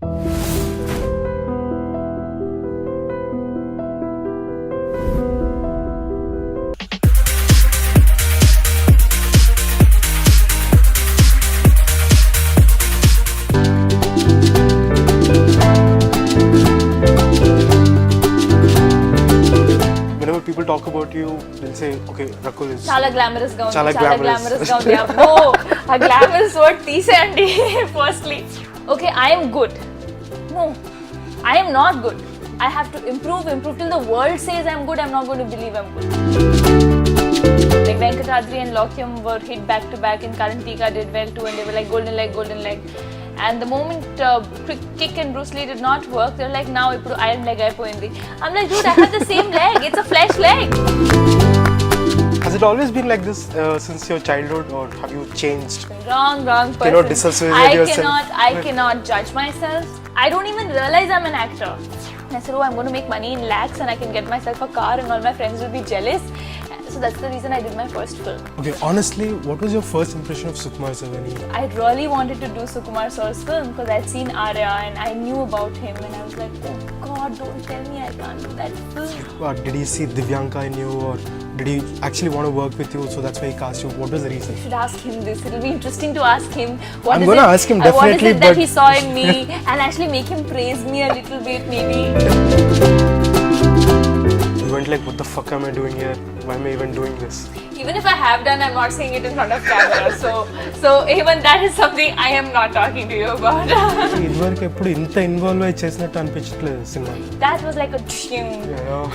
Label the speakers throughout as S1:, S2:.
S1: Whenever people talk about you, they'll say, okay, Rakul is
S2: చాలా glamorous గా ఉంది,
S1: చాలా
S2: చాలా
S1: glamorous.
S2: గ్లామరస్ గా ఉంది. అబ్బో ఆ గ్లామరస్ వర్డ్ తీసేయండి firstly. Okay, I'm good. No, I'm not good. I have to improve till the world says I'm good. I'm not going to believe I'm good. Like Venkatadri and Lokyam were hit back to back, and Karantika did well too, and they were like golden leg. And the moment Kick and Bruce Lee did not work, they're like, now ipudu iron leg ayipoyindi. I'm like, dude, I have the same leg. It's a flesh leg.
S1: Has it always been like this since your childhood, or have you changed?
S2: Wrong person.
S1: Cannot disassociate yourself.
S2: I cannot judge myself. I don't even realize I'm an actor. I said, oh, I'm going to make money in lakhs and I can get myself a car and all my friends will be jealous. So that's the reason I did my first film.
S1: Okay, honestly, what was your first impression of Sukumar sir when he...
S2: I really wanted to do Sukumar sir's film because I'd seen Arya and I knew about him and I was like, oh God, don't tell me I can't do that film.
S1: Did he see Divyanka in you, or did he actually want to work with you, so that's why he cast you? What was the reason?
S2: You should ask him this. It'll be interesting to ask him.
S1: I'm going to ask him definitely.
S2: What is it that he saw in me and actually make him praise me a little bit maybe.
S1: You went like, what the fuck am I doing here? Why am I even doing this?
S2: Even if I have done, I'm not saying it in front of camera. So even that is something I am not talking to you about.
S1: ఇదివరకు ఎప్పుడు ఇంత involve అయి చేసినట్టు అనిపించట్లేదు cinema.
S2: That was like a dshing.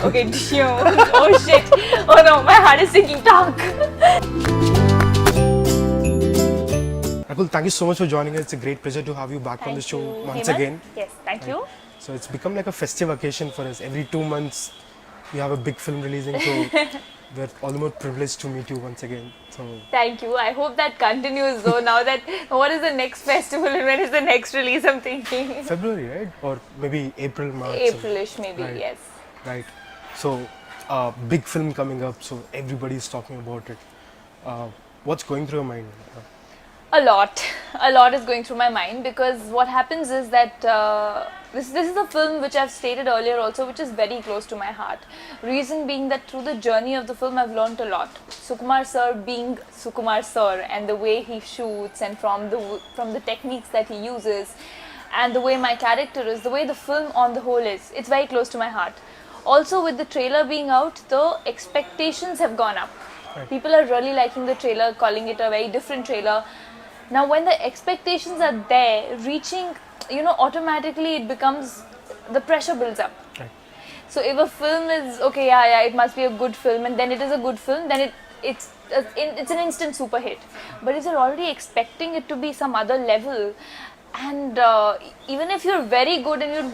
S2: Okay, dshing. Oh shit. Oh no, my heart is sinking. Talk.
S1: Rakul, thank you so much for joining us. It's a great pleasure to have you back on the show once again.
S2: Yes, thank you.
S1: So it's become like a festive occasion for us. Every 2 months we have a big film releasing, so we're all the more privileged to meet you once again. So
S2: thank you. I hope that continues though. Now that what is the next festival and when is the next release? I'm thinking
S1: February, right? Or maybe April, March.
S2: Aprilish maybe,
S1: right.
S2: Yes.
S1: Right. So big film coming up, so everybody's talking about it. What's going through your mind?
S2: A lot is going through my mind because what happens is that this is a film which I've stated earlier also, which is very close to my heart. Reason being that through the journey of the film I've learnt a lot. Sukumar sir being Sukumar sir, and the way he shoots, and from the techniques that he uses, and the way my character is, the way the film on the whole is, it's very close to my heart. Also with the trailer being out, the expectations have gone up.
S1: Right.
S2: People are really liking the trailer, calling it a very different trailer. Now when the expectations are there, reaching, automatically it becomes, the pressure builds up.
S1: Right.
S2: So if a film is, okay, yeah, it must be a good film, and then it is a good film, then it's an instant super hit. But if you're already expecting it to be some other level, and even if you're very good and you're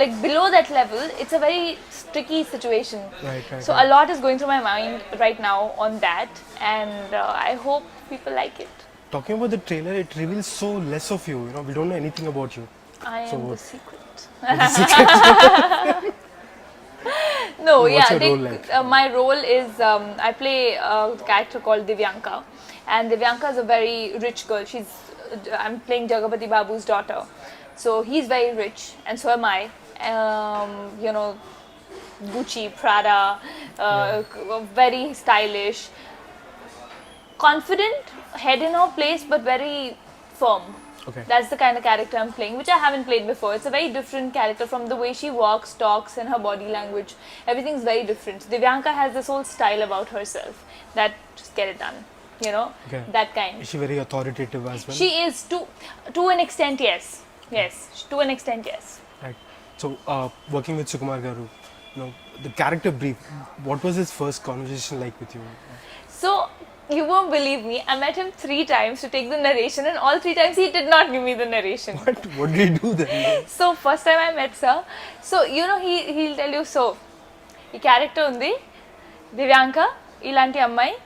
S2: like below that level, it's a very tricky situation.
S1: Right.
S2: So a lot is going through my mind right now on that, and I hope people like it.
S1: Talking about the trailer, it reveals so less of you. We don't know anything about you.
S2: I
S1: So
S2: am the secret.
S1: The secret.
S2: No,
S1: What's your role like?
S2: My role is I play a character called Divyanka, and Divyanka is a very rich girl. I'm playing Jagapati Babu's daughter, so he's very rich, and so am I. Gucci, Prada, very stylish, confident, head in her place, but very firm.
S1: Okay.
S2: That's the kind of character I'm playing, which I haven't played before. It's a very different character from the way she walks, talks, and her body language. Everything's very different. Divyanka has this whole style about herself that just get it done.
S1: Okay.
S2: That kind.
S1: Is she very authoritative as well?
S2: She is to an extent, yes. Yes, to an extent, yes.
S1: Right. So working with Sukumar garu, the character brief, what was his first conversation like with you?
S2: So, you won't believe me, I met him 3 times to take the narration, and all 3 times he did not give me the narration.
S1: What did he do then?
S2: So first time I met sir, so he'll tell you, so ఈ character ఉంది దివ్యాంక ఇలాంటి అమ్మాయి,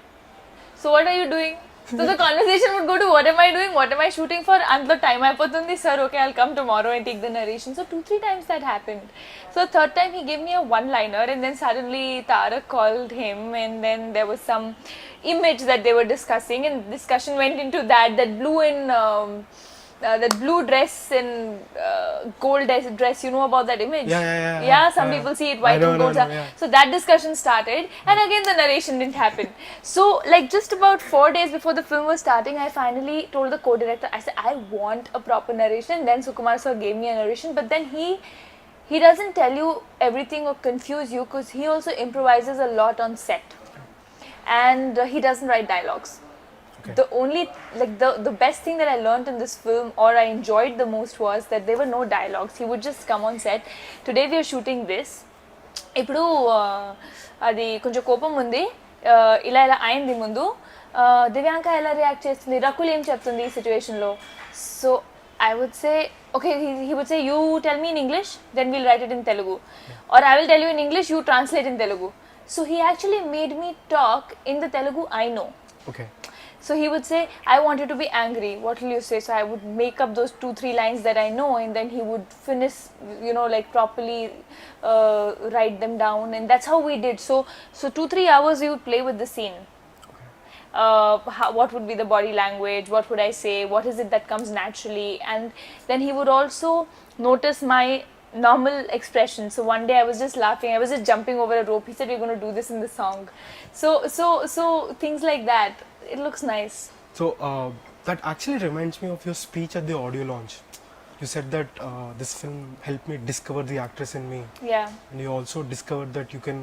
S2: so what are you doing? So the conversation would go to what am I doing, what am I shooting for, అంతలో time అయిపోతుంది, sir okay I'll come tomorrow and take the narration. So 2-3 times that happened. So third time he gave me a one-liner, and then suddenly Tarak called him, and then there was some image that they were discussing, and discussion went into that blew in that blue dress and gold dress. You know about that image?
S1: Yeah.
S2: Some people see it white
S1: I know,
S2: and gold.
S1: yeah.
S2: So that discussion started, and again the narration didn't happen. So like just about 4 days before the film was starting, I finally told the co-director. I said I want a proper narration. Then Sukumar sir gave me a narration, but then he doesn't tell you everything or confuse you because he also improvises a lot on set, and he doesn't write dialogues.
S1: Okay.
S2: The only the best thing that I learned in this film or I enjoyed the most was that there were no dialogues. He would just come on set. Today we are shooting this. ఇప్పుడు అది కొంచెం కోపం ఉంది ఇలా ఇలా అయింది ముందు దివ్యాంక ఎలా రియాక్ట్ చేస్తుంది రకుల్ ఏం చెప్తుంది ఈ సిచ్యువేషన్లో so I would say okay he would say you tell me in English then we'll write it in Telugu or I will tell you in English you translate in Telugu. So he actually made me talk in the Telugu I know.
S1: Okay.
S2: So he would say, I want you to be angry. What will you say? So I would make up those 2-3 lines that I know, and then he would finish, like properly write them down, and that's how we did. So 2-3 hours we would play with the scene. What would be the body language? What would I say? What is it that comes naturally? And then he would also notice my normal expression. So one day I was just laughing. I was just jumping over a rope. He said, "We're going to do this in the song." So things like that. It looks nice.
S1: So that actually reminds me of your speech at the audio launch. You said that this film helped me discover the actress in me.
S2: Yeah.
S1: And you also discovered that you can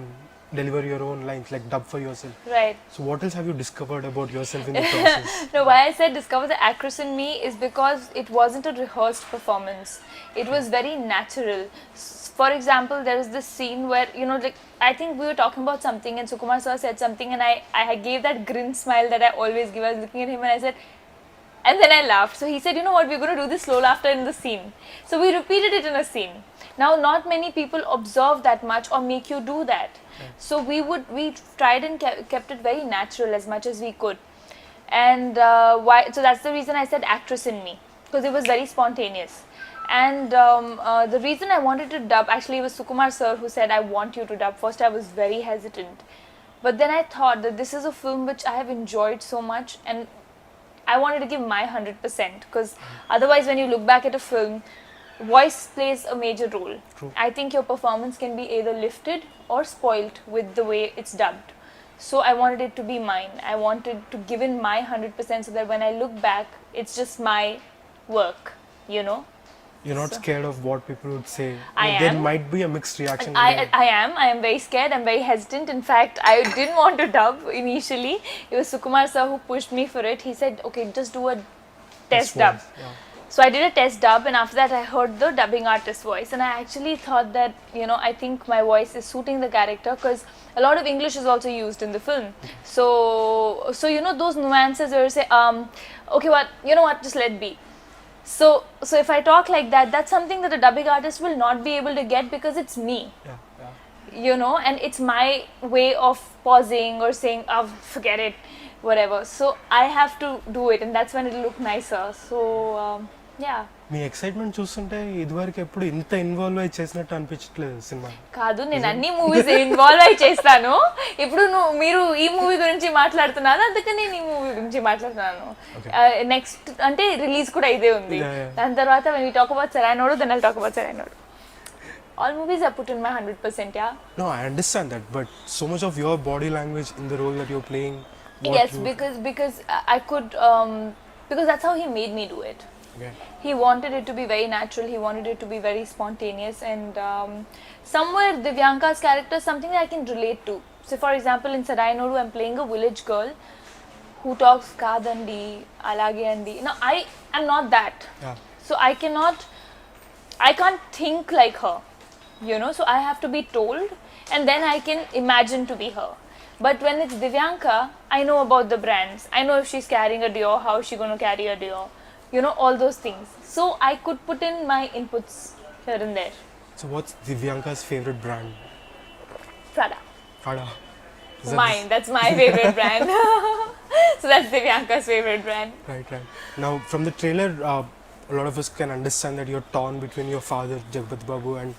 S1: deliver your own lines, like dub for yourself.
S2: Right.
S1: So what else have you discovered about yourself in the process?
S2: No, why I said discover the actress in me is because it wasn't a rehearsed performance. It was very natural. For example, there is this scene where, like, I think we were talking about something and Sukumar sir said something and I gave that grin smile that I always give. I was looking at him and I said, and then I laughed. So he said, you know what, we're going to do this slow laughter in the scene. So we repeated it in a scene. Now, not many people observe that much or make you do that. Yeah. So we tried and kept it very natural as much as we could. And so that's the reason I said actress in me, because it was very spontaneous. And the reason I wanted to dub, actually it was Sukumar sir who said, I want you to dub. First I was very hesitant. But then I thought that this is a film which I have enjoyed so much and I wanted to give my 100%. Because otherwise when you look back at a film, voice plays a major role.
S1: True.
S2: I think your performance can be either lifted or spoilt with the way it's dubbed. So I wanted it to be mine. I wanted to give in my 100% so that when I look back, it's just my work,
S1: You're not scared of what people would say.
S2: I
S1: There
S2: am.
S1: might be a mixed reaction.
S2: I am very scared. I'm very hesitant. In fact, I didn't want to dub initially. It was Sukumar sir who pushed me for it. He said, okay, just do a test dub.
S1: Yeah.
S2: So I did a test dub and after that I heard the dubbing artist voice and I actually thought that, I think my voice is suiting the character because a lot of English is also used in the film. So those nuances where you say, okay, just let be. So if I talk like that, that's something that a dubbing artist will not be able to get because it's me.
S1: Yeah.
S2: And it's my way of pausing or saying, oh, forget it, whatever. So I have to do it and that's when it'll look nicer. So, yeah.
S1: Me excitement చూస్తుంటే ఇదివరకు ఎప్పుడు ఇంత involve అయి చేసినట్టు అనిపించట్లేదు cinema
S2: కాదు నేను అన్ని మూవీస్ ఇన్వాల్వ్ అయి చేస్తాను ఇప్పుడు మీరు ఈ మూవీ గురించి మాట్లాడుతున్నారు అందుకని నేను ఈ మూవీ గురించి మాట్లాడుతున్నాను నెక్స్ట్ అంటే రిలీజ్ కూడా ఇదే ఉంది దాని తర్వాత when we talk about Sarayanodu then I'll talk about Sarayanodu. All movies I put in my 100%, yeah.
S1: No, I understand that, but so much of your body language in the role that you're playing.
S2: Yes, because I could because that's how he made me do it.
S1: Okay.
S2: He wanted it to be very natural. He wanted it to be very spontaneous, and somewhere Divyanka's character is something that I can relate to. So, for example, in Sarayanodu, I'm playing a village girl who talks kadandi, alage andi. Now, I am not that.
S1: Yeah.
S2: So I can't think like her, So I have to be told, and then I can imagine to be her. But when it's Divyanka, I know about the brands. I know if she's carrying a Dior, how is she going to carry a Dior. All those things. So I could put in my inputs here and there.
S1: So what's Divyanka's favorite brand?
S2: Prada.
S1: Prada.
S2: Mine. That's my favorite brand. So that's Divyanka's favorite brand.
S1: Right. Now from the trailer, a lot of us can understand that you're torn between your father, Jagpati Babu, and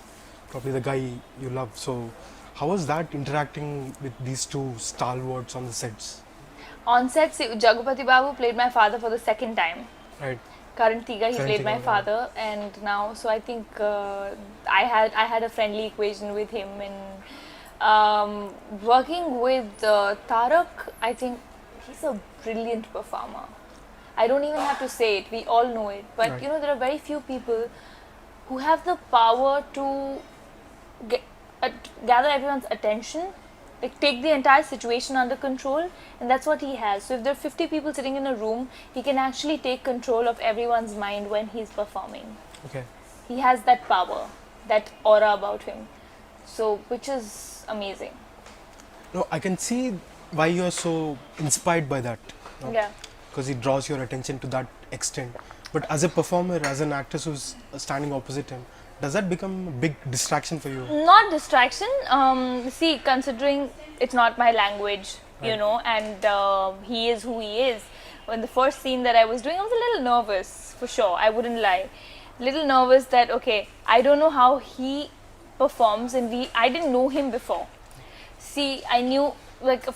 S1: probably the guy you love. So how was that interacting with these two stalwarts on the sets?
S2: On sets, Jagpati Babu played my father for the second time.
S1: Right.
S2: Karan Tiga, he
S1: Karan
S2: played my
S1: Tiga,
S2: father, and now, so I think I had a friendly equation with him, and working with Tarak, I think he's a brilliant performer. I don't even have to say it; we all know it. But
S1: Right.
S2: you know, there are very few people who have the power to get, gather everyone's attention, like take the entire situation under control, and that's what he has. So if there are 50 people sitting in a room, he can actually take control of everyone's mind when he's performing.
S1: Okay.
S2: He has that power, that aura about him, so which is amazing.
S1: No, I can see why you are so inspired by that.
S2: Yeah.
S1: Because he draws your attention to that extent. But as a performer, as an actress who's standing opposite him, does that become a big distraction for you?
S2: Not distraction. See, considering it's not my language, you
S1: Right.
S2: know, and he is who he is. When the first scene that I was doing, I was a little nervous, for sure. I wouldn't lie. Little nervous that okay, I don't know how he performs, and I didn't know him before. See, I knew like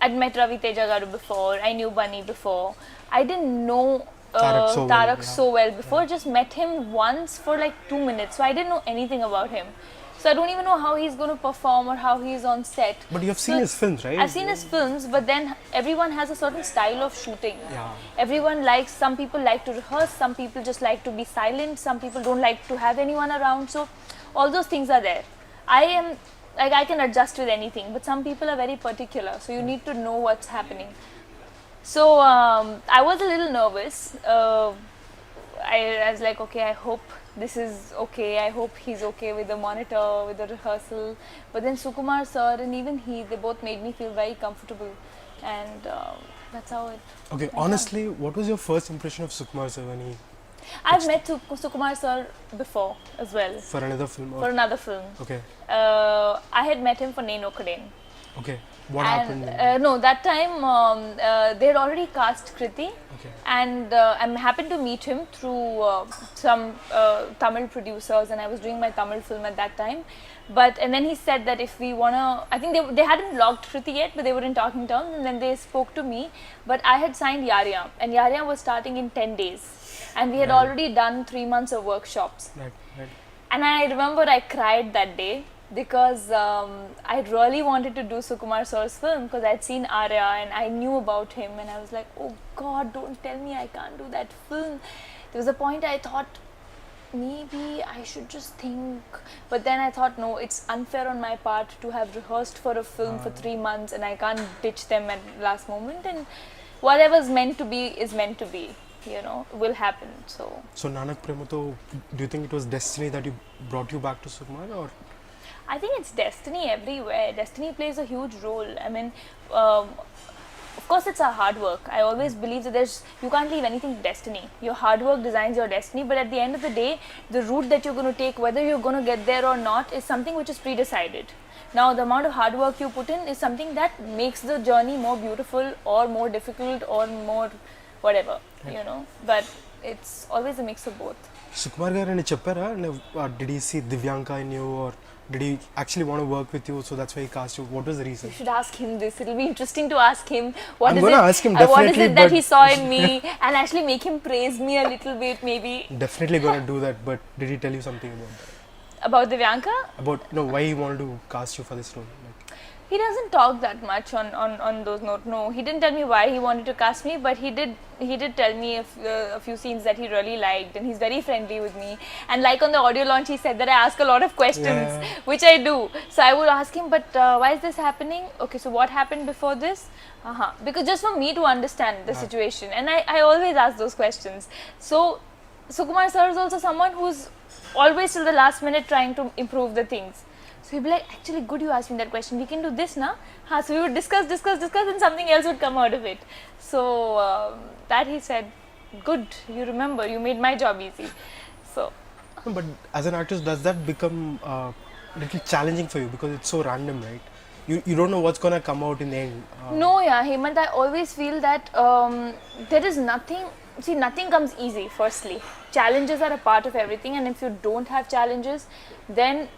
S2: I'd met Ravi Teja Garu before. I knew Bunny before. I didn't know Tarak so well before. Just met him once for like 2 minutes, so I didn't know anything about him. So I don't even know how he's going to perform or how he's on set.
S1: But you have seen
S2: So
S1: his films, right?
S2: I've seen his films, but then everyone has a certain style of shooting.
S1: Yeah.
S2: Everyone likes, some people like to rehearse, some people just like to be silent, some people don't like to have anyone around. So all those things are there. I am like, I can adjust with anything, but some people are very particular, so you need to know what's happening. So I was a little nervous. I was like, okay, I hope this is okay. I hope he's okay with the monitor, with the rehearsal. But then Sukumar sir and even they both made me feel very comfortable, and that's how it.
S1: Okay, honestly, what was your first impression of Sukumar sir when he
S2: I've met Sukumar sir before as well
S1: for another film?
S2: for another film.
S1: Okay,
S2: I had met him for Neno Kaden.
S1: okay. What happened?
S2: And no, that time they had already cast Kriti,
S1: Okay.
S2: and I happened to meet him through some Tamil producers, and I was doing my Tamil film at that time. But and then he said that if we wanna, I think they hadn't logged Kriti yet, but they were in talking terms, and then they spoke to me. But I had signed Yarya, and Yarya was starting in 10 days, and we had
S1: Right.
S2: already done 3 months of workshops.
S1: Right, right.
S2: And I remember I cried that day because I really wanted to do Sukumar sir's film because I'd seen Arya and I knew about him, and I was like, oh God, don't tell me I can't do that film. There was a point I thought maybe I should just think, but then I thought no, it's unfair on my part to have rehearsed for a film for 3 months and I can't ditch them at last moment, and whatever's meant to be is meant to be, you know, will happen.
S1: So Nanak Premoto, do you think it was destiny that brought you back to Sukumar, or?
S2: I think it's destiny everywhere. Destiny plays a huge role. I mean, of course, it's our hard work. I always believe that you can't leave anything to destiny. Your hard work designs your destiny, but at the end of the day, the route that you're going to take, whether you're going to get there or not, is something which is pre-decided. Now, the amount of hard work you put in is something that makes the journey more beautiful or more difficult or more whatever, you know. But it's always a mix of both.
S1: Sukumar garu ani cheppara, did he see Divyanka in you, or did he actually want to work with you, so that's why he cast you? What was the reason?
S2: You should ask him this. It'll be interesting to ask him what
S1: I'm
S2: is
S1: gonna
S2: it.
S1: ask him
S2: What is
S1: definitely,
S2: it that
S1: but-
S2: he saw in me, and actually make him praise me a little bit, maybe
S1: Definitely gonna do that, but did he tell you something about that?
S2: about Divyanka.
S1: About, no, why he wanted to cast you for this role? Like,
S2: He doesn't talk that much on those notes. No, he didn't tell me why he wanted to cast me, but he did tell me a few scenes that he really liked, and he's very friendly with me. And like on the audio launch, he said that I ask a lot of questions,
S1: Yeah.
S2: which I do. So I would ask him, but why is this happening? Okay, so what happened before this? Because just for me to understand the situation, and I always ask those questions. So Sukumar sir is also someone who's always till the last minute trying to improve the things. So he'd be like, actually good you asked me that question, we can do this now. So we would discuss and something else would come out of it. So that he said, good, you remember, you made my job easy. So
S1: no, but as an actress, does that become little challenging for you, because it's so random, right? You don't know what's gonna come out in the end.
S2: no, yeah, Hemant, I always feel that there is nothing, see, nothing comes easy. Firstly, challenges are a part of everything, and if you don't have challenges, then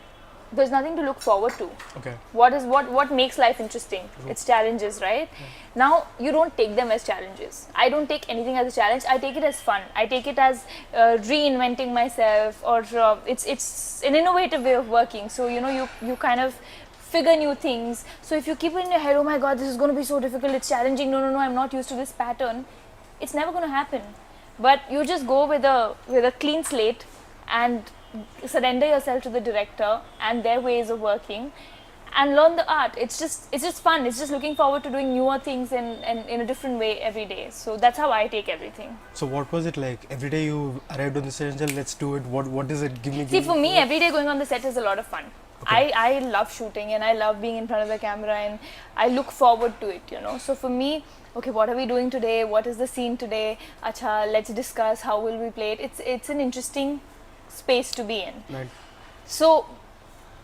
S2: there's nothing to look forward to.
S1: Okay.
S2: What makes life interesting? It's challenges, right? Now you don't take them as challenges. I don't take anything as a challenge. I take it as fun. I take it as reinventing myself, or it's an innovative way of working. So you kind of figure new things. So if you keep it in your head, oh my god, this is going to be so difficult, it's challenging, no, I'm not used to this pattern, it's never going to happen. But you just go with a clean slate and surrender yourself to the director and their ways of working and learn the art. It's just fun. It's just looking forward to doing newer things in a different way every day. So that's how I take everything.
S1: So what was it like? Every day you arrived on the set and said, let's do it. What is it? Give me.
S2: See, for me, every day going on the set is a lot of fun.
S1: Okay.
S2: I love shooting and I love being in front of the camera and I look forward to it, So for me, okay, what are we doing today? What is the scene today? Acha, let's discuss how will we play it. It's an interesting space to be in.
S1: Right.
S2: So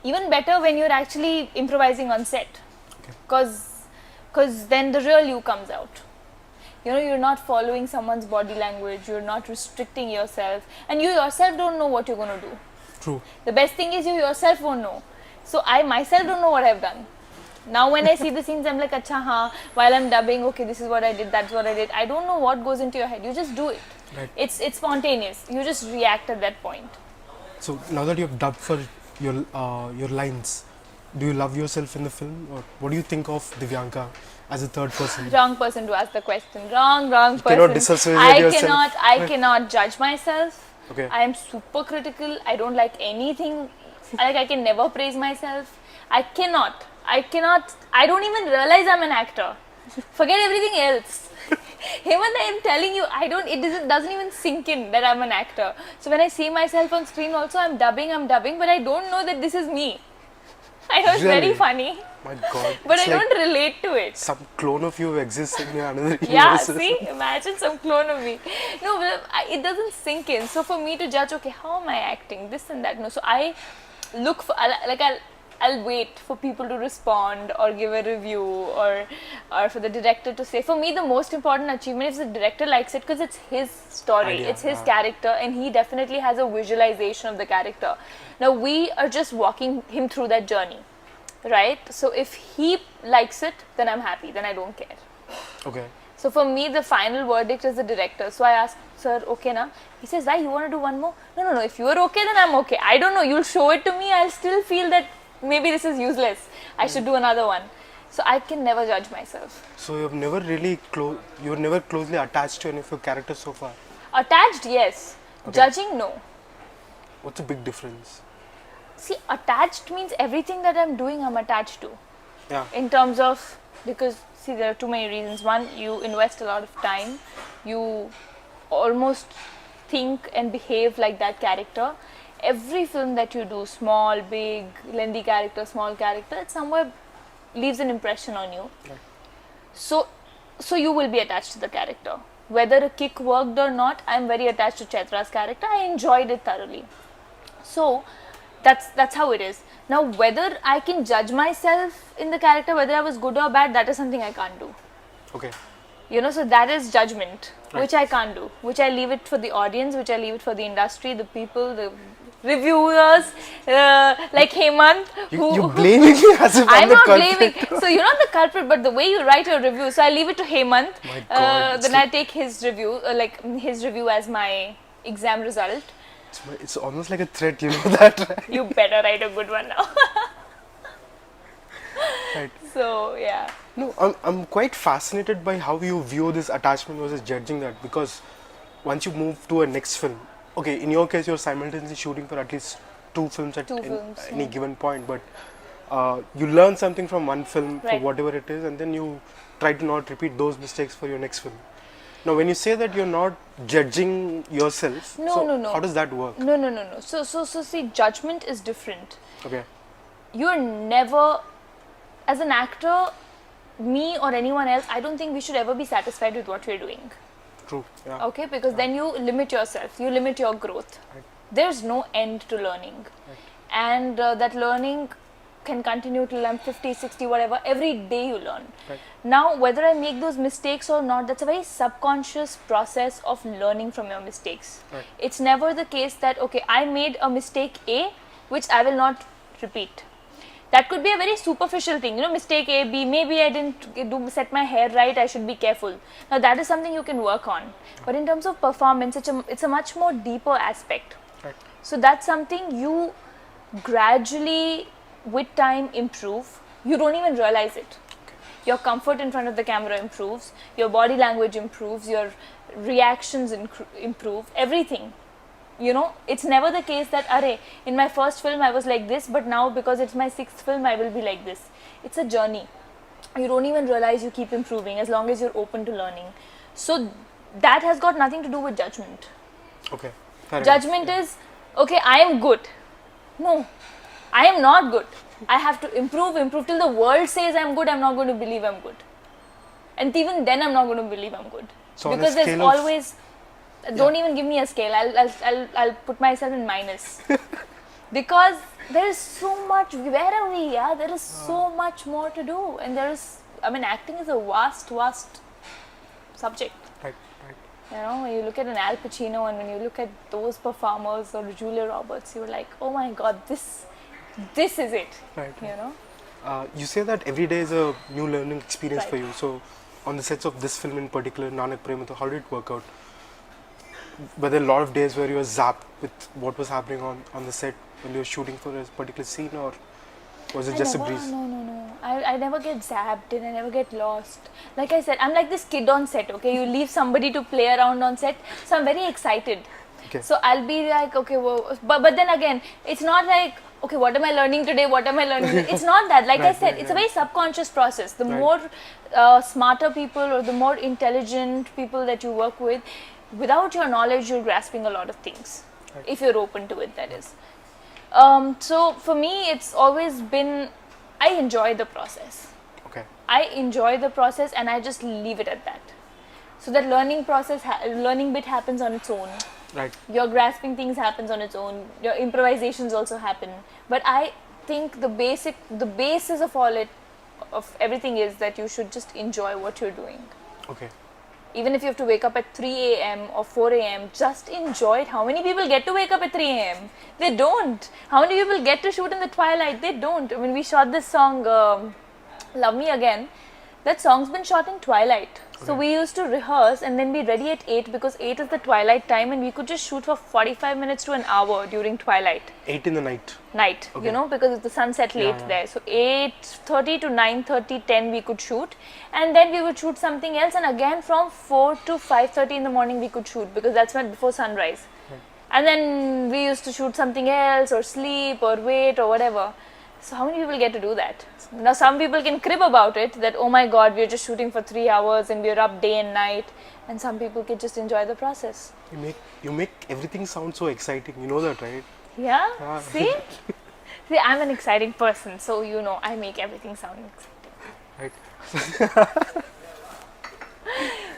S2: even better when you're actually improvising on set, because then the real you comes out. You're not following someone's body language, you're not restricting yourself, and you yourself don't know what you're going to do.
S1: True.
S2: The best thing is you yourself won't know. So I myself don't know what I've done. Now when I see the scenes, I'm like, acha, haan, while I'm dubbing, okay, this is what I did, that's what I did. I don't know what goes into your head. You just do it.
S1: Right.
S2: It's spontaneous. You just react at that point.
S1: So now that you've dubbed for your lines, do you love yourself in the film, or what do you think of Divyanka as a third person?
S2: Wrong person to ask the question. Wrong person.
S1: Cannot disassociate yourself.
S2: I cannot judge myself.
S1: Okay.
S2: I am super critical. I don't like anything. I can never praise myself. I cannot. I don't even realize I'm an actor. Forget everything else. Hemant, I am telling you, it doesn't even sink in that I'm an actor. So when I see myself on screen also, I'm dubbing, but I don't know that this is me. I know it's very funny.
S1: My God.
S2: But I don't relate to it.
S1: Some clone of you exists in another universe.
S2: Yeah, see, imagine some clone of me. No, but it doesn't sink in. So for me to judge, okay, how am I acting, this and that. No, so I look for, I'll wait for people to respond or give a review or for the director to say. For me, the most important achievement is the director likes it because it's his story, it's his character, and he definitely has a visualization of the character. Now we are just walking him through that journey, right? So if he likes it, then I'm happy, then I don't care.
S1: Okay.
S2: So for me, the final verdict is the director. So I asked, sir, okay na? He says, why, you want to do one more? No, if you are okay, then I'm okay. I don't know, you'll show it to me, I'll still feel that maybe this is useless. I should do another one. So I can never judge myself.
S1: So you've never really you're never closely attached to any of your characters so far?
S2: Attached, yes.
S1: Okay.
S2: Judging, no.
S1: What's the big difference?
S2: See, attached means everything that I'm doing, I'm attached to.
S1: Yeah.
S2: In terms of, because see, there are too many reasons. One, you invest a lot of time. You almost think and behave like that character. Every film that you do, small, big, lengthy character, small character, it somewhere leaves an impression on you.
S1: Right.
S2: So you will be attached to the character. Whether a kick worked or not, I am very attached to Chaitra's character. I enjoyed it thoroughly. So that's how it is. Now whether I can judge myself in the character, whether I was good or bad, that is something I can't do.
S1: Okay.
S2: So that is judgment,
S1: Right.
S2: which I can't do, which I leave it for the audience, which I leave it for the industry, the people, the reviewers, like Hemant.
S1: You're blaming me as if I'm the
S2: not
S1: culprit.
S2: blaming. So you're not the culprit, but the way you write your review. So I leave it to Hemant.
S1: My God,
S2: Then I take his review, his review as my exam result.
S1: It's almost like a threat, you know that, right?
S2: You better write a good one now.
S1: Right.
S2: So yeah.
S1: No, I'm quite fascinated by how you view this attachment versus judging that, because once you move to a next film, okay, in your case you're simultaneously shooting for at least two films at any given point, but you learn something from one film for whatever it is, and then you try to not repeat those mistakes for your next film. Now when you say that you're not judging yourself,
S2: No.
S1: how does that work?
S2: No. So see, judgment is different.
S1: Okay.
S2: You're never, as an actor, me or anyone else, I don't think we should ever be satisfied with what we're doing.
S1: True. Yeah.
S2: Okay, because then you limit yourself, you limit your growth.
S1: Right.
S2: There's no end to learning.
S1: Right.
S2: And that learning can continue till I'm 50, 60, whatever. Every day you learn.
S1: Right.
S2: Now, whether I make those mistakes or not, that's a very subconscious process of learning from your mistakes.
S1: Right.
S2: It's never the case that, okay, I made a mistake A, which I will not repeat. That could be a very superficial thing, mistake A, B, maybe I didn't set my hair right, I should be careful. Now that is something you can work on. But in terms of performance, it's a much more deeper aspect.
S1: Right.
S2: So that's something you gradually, with time, improve. You don't even realize it. Your comfort in front of the camera improves, your body language improves, your reactions improve, everything. It's never the case that, in my first film I was like this, but now because it's my 6th film I will be like this. It's a journey. You don't even realize you keep improving as long as you're open to learning. So that has got nothing to do with judgment.
S1: Okay. Fair
S2: Judgment
S1: enough.
S2: is, okay, I am good. No, I am not good. I have to improve till the world says I'm good. I'm not going to believe I'm good. And even then I'm not going to believe I'm good.
S1: So
S2: because there's always... Don't even give me a scale. I'll put myself in minus. Because there is so much. Where are we? Yeah, there is so much more to do, and acting is a vast subject.
S1: Right.
S2: When you look at an Al Pacino and when you look at those performers or Julia Roberts, you're like, oh my God, this is it.
S1: Right.
S2: You
S1: You say that every day is a new learning experience
S2: Right.
S1: for you. So, on the sets of this film in particular, Nanak Premato, how did it work out? Were there a lot of days where you were zapped with what was happening on the set when you were shooting for a particular scene, or was it just a breeze?
S2: No. I never get zapped and I never get lost. Like I said, I'm like this kid on set, okay? You leave somebody to play around on set, so I'm very excited.
S1: Okay.
S2: So I'll be like, okay, well, but then again, it's not like, okay, what am I learning today? What am I learning today? It's not that. Like I said, it's a very subconscious process. The more smarter people or the more intelligent people that you work with, without your knowledge, you're grasping a lot of things.
S1: Right.
S2: If you're open to it, that is. So for me, it's always been, I enjoy the process.
S1: Okay.
S2: I enjoy the process and I just leave it at that. So that learning bit happens on its own.
S1: Right.
S2: Your grasping things happens on its own. Your improvisations also happen. But I think the basis of everything is that you should just enjoy what you're doing.
S1: Okay.
S2: Even if you have to wake up at 3 a.m. or 4 a.m., just enjoy it. How many people get to wake up at 3 a.m.? They don't. How many people get to shoot in the twilight? They don't. When we shot this song, Love Me Again, that song's been shot in twilight. So we used to rehearse and then be ready at 8 because 8 is the twilight time and we could just shoot for 45 minutes to an hour during twilight.
S1: 8 in the night.
S2: Okay. Because the sun set late there. So 8:30 to 9:30, 10 we could shoot, and then we would shoot something else, and again from 4 to 5:30 in the morning we could shoot because that's when before sunrise. And then we used to shoot something else or sleep or wait or whatever. So how many people get to do that? Now some people can crib about it that, oh my God, we're just shooting for 3 hours and we're up day and night, and some people can just enjoy the process.
S1: You make everything sound so exciting. You know that, right?
S2: Yeah. See, I'm an exciting person, so I make everything sound exciting.
S1: Right.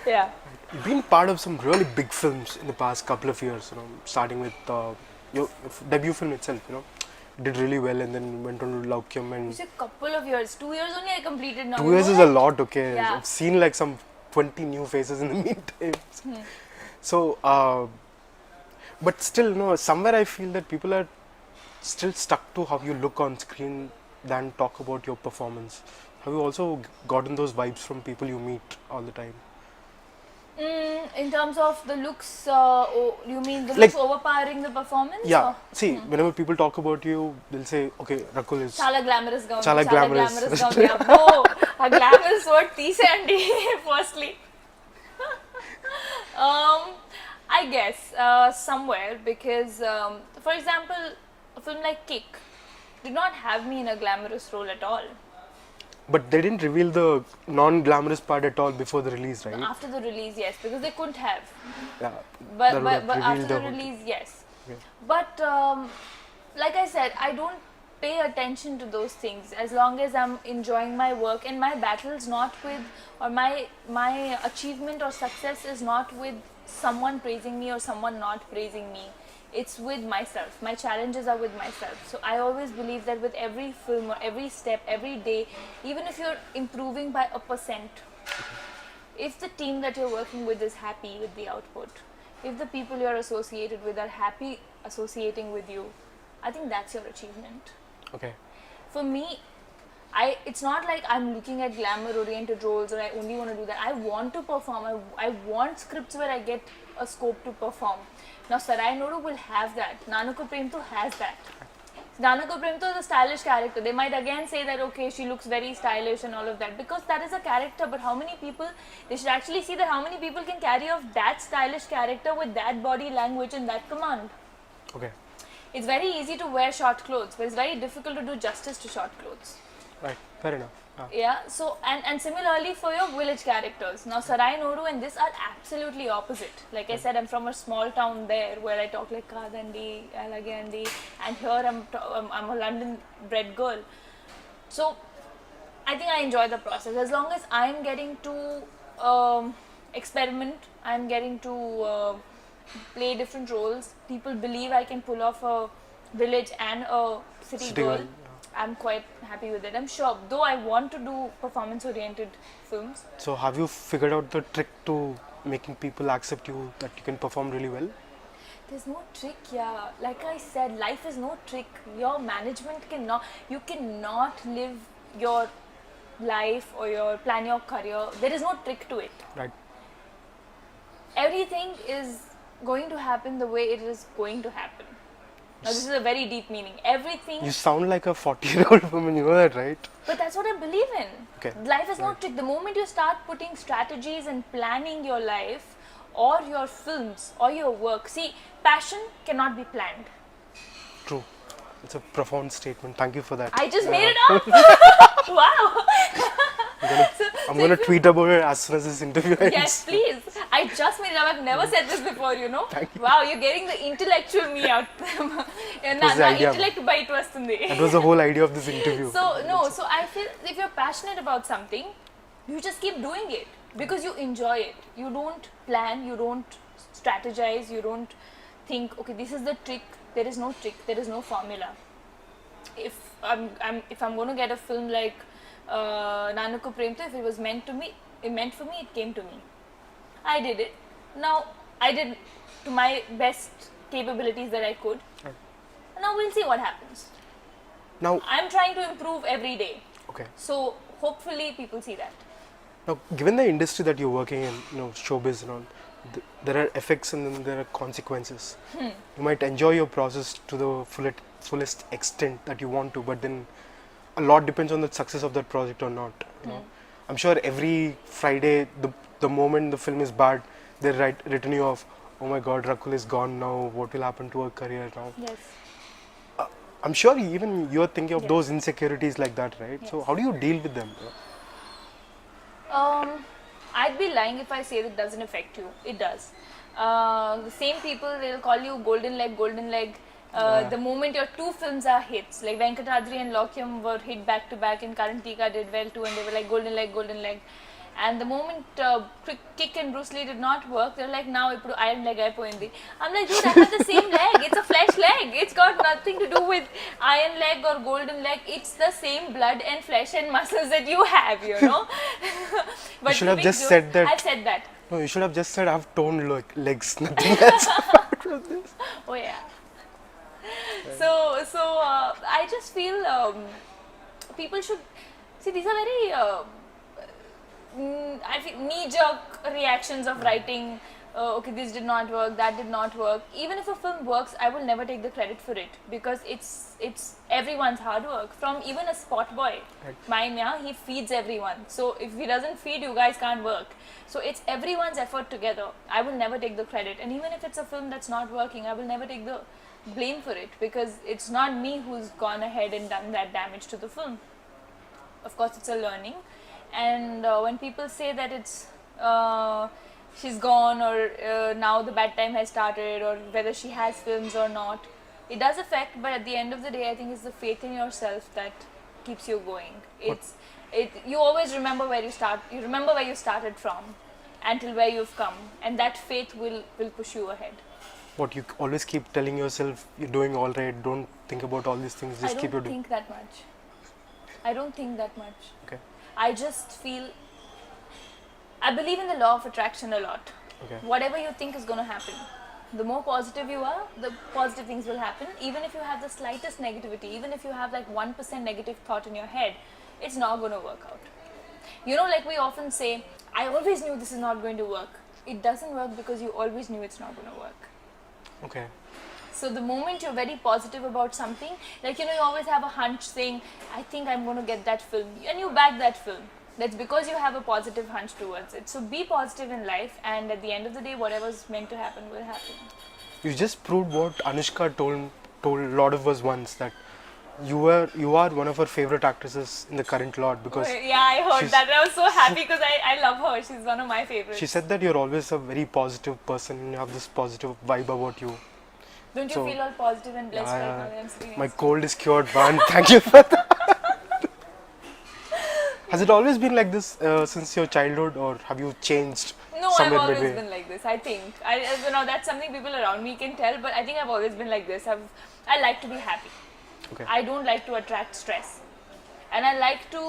S2: Yeah.
S1: You've been part of some really big films in the past couple of years. Starting with your debut film itself. Did really well, and then went on to Laukyam, and
S2: It's a couple of years. 2 years only I completed now.
S1: 2 years is a lot. Okay.
S2: Yeah.
S1: I've seen like some 20 new faces in the meantime. So, but still, somewhere I feel that people are still stuck to how you look on screen than talk about your performance. Have you also gotten those vibes from people you meet all the time?
S2: In terms of the looks, you mean the
S1: Like-
S2: looks overpowering the performance?
S1: Yeah.
S2: Or?
S1: See, whenever people talk about you, they'll say, okay, Rakul is...
S2: Chala glamorous ga
S1: Chala glamorous.
S2: ga undiya. Oh, a glamorous word తీసేయండి firstly. I guess somewhere because, for example, a film like Kick did not have me in a glamorous role at all.
S1: But they didn't reveal the non-glamorous part at all before the release, right?
S2: After the release, yes, because they couldn't have.
S1: Yeah.
S2: But
S1: That would have
S2: after
S1: revealed
S2: the
S1: the whole
S2: release, yes.
S1: Okay.
S2: But like I said, I don't pay attention to those things as long as I'm enjoying my work, and my battle's not with, or my achievement or success is not with someone praising me or someone not praising me. It's with myself. My challenges are with myself. So I always believe that with every film or every step, every day, even if you're improving by 1%, if the team that you're working with is happy with the output, if the people you're associated with are happy associating with you, I think that's your achievement.
S1: Okay.
S2: For me, it's not like I'm looking at glamour oriented roles or I only want to do that. I want to perform. I want scripts where I get a scope to perform. Now Sarai Noru will have that. Nanuko Premto has that. Nanuko Premto is a stylish character. They might again say that okay, she looks very stylish and all of that because that is a character. But how many people? They should actually see that how many people can carry off that stylish character with that body language and that command.
S1: Okay.
S2: It's very easy to wear short clothes, but it's very difficult to do justice to short clothes.
S1: Right. Fair enough.
S2: Yeah, so and similarly for your village characters. Now Sarai Noru and this are absolutely opposite. Like I said, I'm from a small town there where I talk like Kadandi, Alagandi, and here I'm a London bred girl. So I think I enjoy the process as long as I'm getting to experiment, I'm getting to play different roles. People believe I can pull off a village and a city girl. I'm quite happy with it. I'm sure, though I want to do performance-oriented films.
S1: So have you figured out the trick to making people accept you that you can perform really well?
S2: There's no trick, yeah. Like I said, life is no trick. Your management you cannot live your life or plan your career. There is no trick to it.
S1: Right.
S2: Everything is going to happen the way it is going to happen. Now this is a very deep meaning. Everything.
S1: You sound like a 40-year-old woman, you know that, right?
S2: But that's what I believe in.
S1: Okay.
S2: Life is no trick. The moment you start putting strategies and planning your life or your films or your work, see, passion cannot be planned.
S1: True. It's a profound statement. Thank you for that.
S2: I just made it up. Wow.
S1: I'm gonna tweet about it as soon as this interview ends.
S2: Yes, please. I just made it up. I've never said this before, you know.
S1: Thank you.
S2: Wow, you're getting the intellectual me out.
S1: was the idea.
S2: Intellect bite vastundi.
S1: That was the whole idea of this interview.
S2: So I feel if you're passionate about something, you just keep doing it because you enjoy it. You don't plan, you don't strategize, you don't think, okay, this is the trick. There is no trick, there is no formula. If I'm going to get a film like Nanuko Premto, if it was meant for me, it came to me. I did it. Now I did to my best capabilities that I could.
S1: Right.
S2: Now we'll see what happens.
S1: Now
S2: I'm trying to improve every day.
S1: Okay.
S2: So hopefully people see that.
S1: Now, given the industry that you're working in, showbiz and all, there are effects and then there are consequences. You might enjoy your process to the fullest extent that you want to, but then a lot depends on the success of that project or not. You know? I'm sure every Friday, the moment the film is bad, they written you off. Oh my God, Rakul is gone now. What will happen to her career now?
S2: Yes.
S1: I'm sure even you're thinking of
S2: Yes.
S1: those insecurities like that, right?
S2: Yes.
S1: So how do you deal with them?
S2: I'd be lying if I say that doesn't affect you. It does. The same people, they'll call you golden leg. The moment your two films are hits, like Venkatadri and Lokyam were hit back to back and Karantika did well too and they were like golden leg. And the moment Kick and Bruce Lee did not work, they're like, now ipudu iron leg ayipoyindi. I'm like, dude, I have the same leg. It's a flesh leg. It's got nothing to do with iron leg or golden leg. It's the same blood and flesh and muscles that you have, you know. But
S1: You should have just said that.
S2: I've said that.
S1: No, you should have just said I have toned legs. Nothing else apart from this.
S2: Oh yeah. So I just feel people should see these are very I feel knee-jerk reactions of writing. Okay, this did not work, that did not work. Even if a film works, I will never take the credit for it because it's everyone's hard work. From even a spot boy, mine, yeah, he feeds everyone. So if he doesn't feed, you guys can't work. So it's everyone's effort together. I will never take the credit, and even if it's a film that's not working, I will never take the blame for it because it's not me who's gone ahead and done that damage to the film. Of course, it's a learning. And when people say that it's she's gone or now the bad time has started or whether she has films or not, it does affect, but at the end of the day I think it's the faith in yourself that keeps you going. You always remember where you started from until where you've come, and that faith will push you ahead.
S1: What, you always keep telling yourself you're doing all right, don't think about all these things, just keep your doing.
S2: I don't think that much.
S1: Okay.
S2: I just feel, I believe in the law of attraction a lot.
S1: Okay.
S2: Whatever you think is going to happen. The more positive you are, the positive things will happen. Even if you have the slightest negativity, even if you have like 1% negative thought in your head, it's not going to work out. You know, like we often say, I always knew this is not going to work. It doesn't work because you always knew it's not going to work.
S1: Okay.
S2: So the moment you're very positive about something, like you know, you always have a hunch saying, I think I'm going to get that film, and you back that film. That's because you have a positive hunch towards it. So be positive in life, and at the end of the day, whatever's meant to happen will happen.
S1: You just proved what Anushka told a lot of us once, that you are one of her favorite actresses in the current lot, because
S2: Yeah, I heard that. I was so happy because I love her. She's one of my favorites.
S1: she said that you're always a very positive person and you have this positive vibe about you.
S2: Don't you
S1: So,
S2: feel all positive and blessed
S1: yeah,
S2: right now? I'm sitting
S1: my
S2: next to
S1: cold is cured, man. Thank you for that. Has it always been like this since your childhood, or have you changed
S2: No, I've
S1: somewhere
S2: always
S1: midway?
S2: been like this. I think you know that's something people around me can tell, but I think I've always been like this. I like to be happy.
S1: Okay.
S2: I don't like to attract stress, and I like to,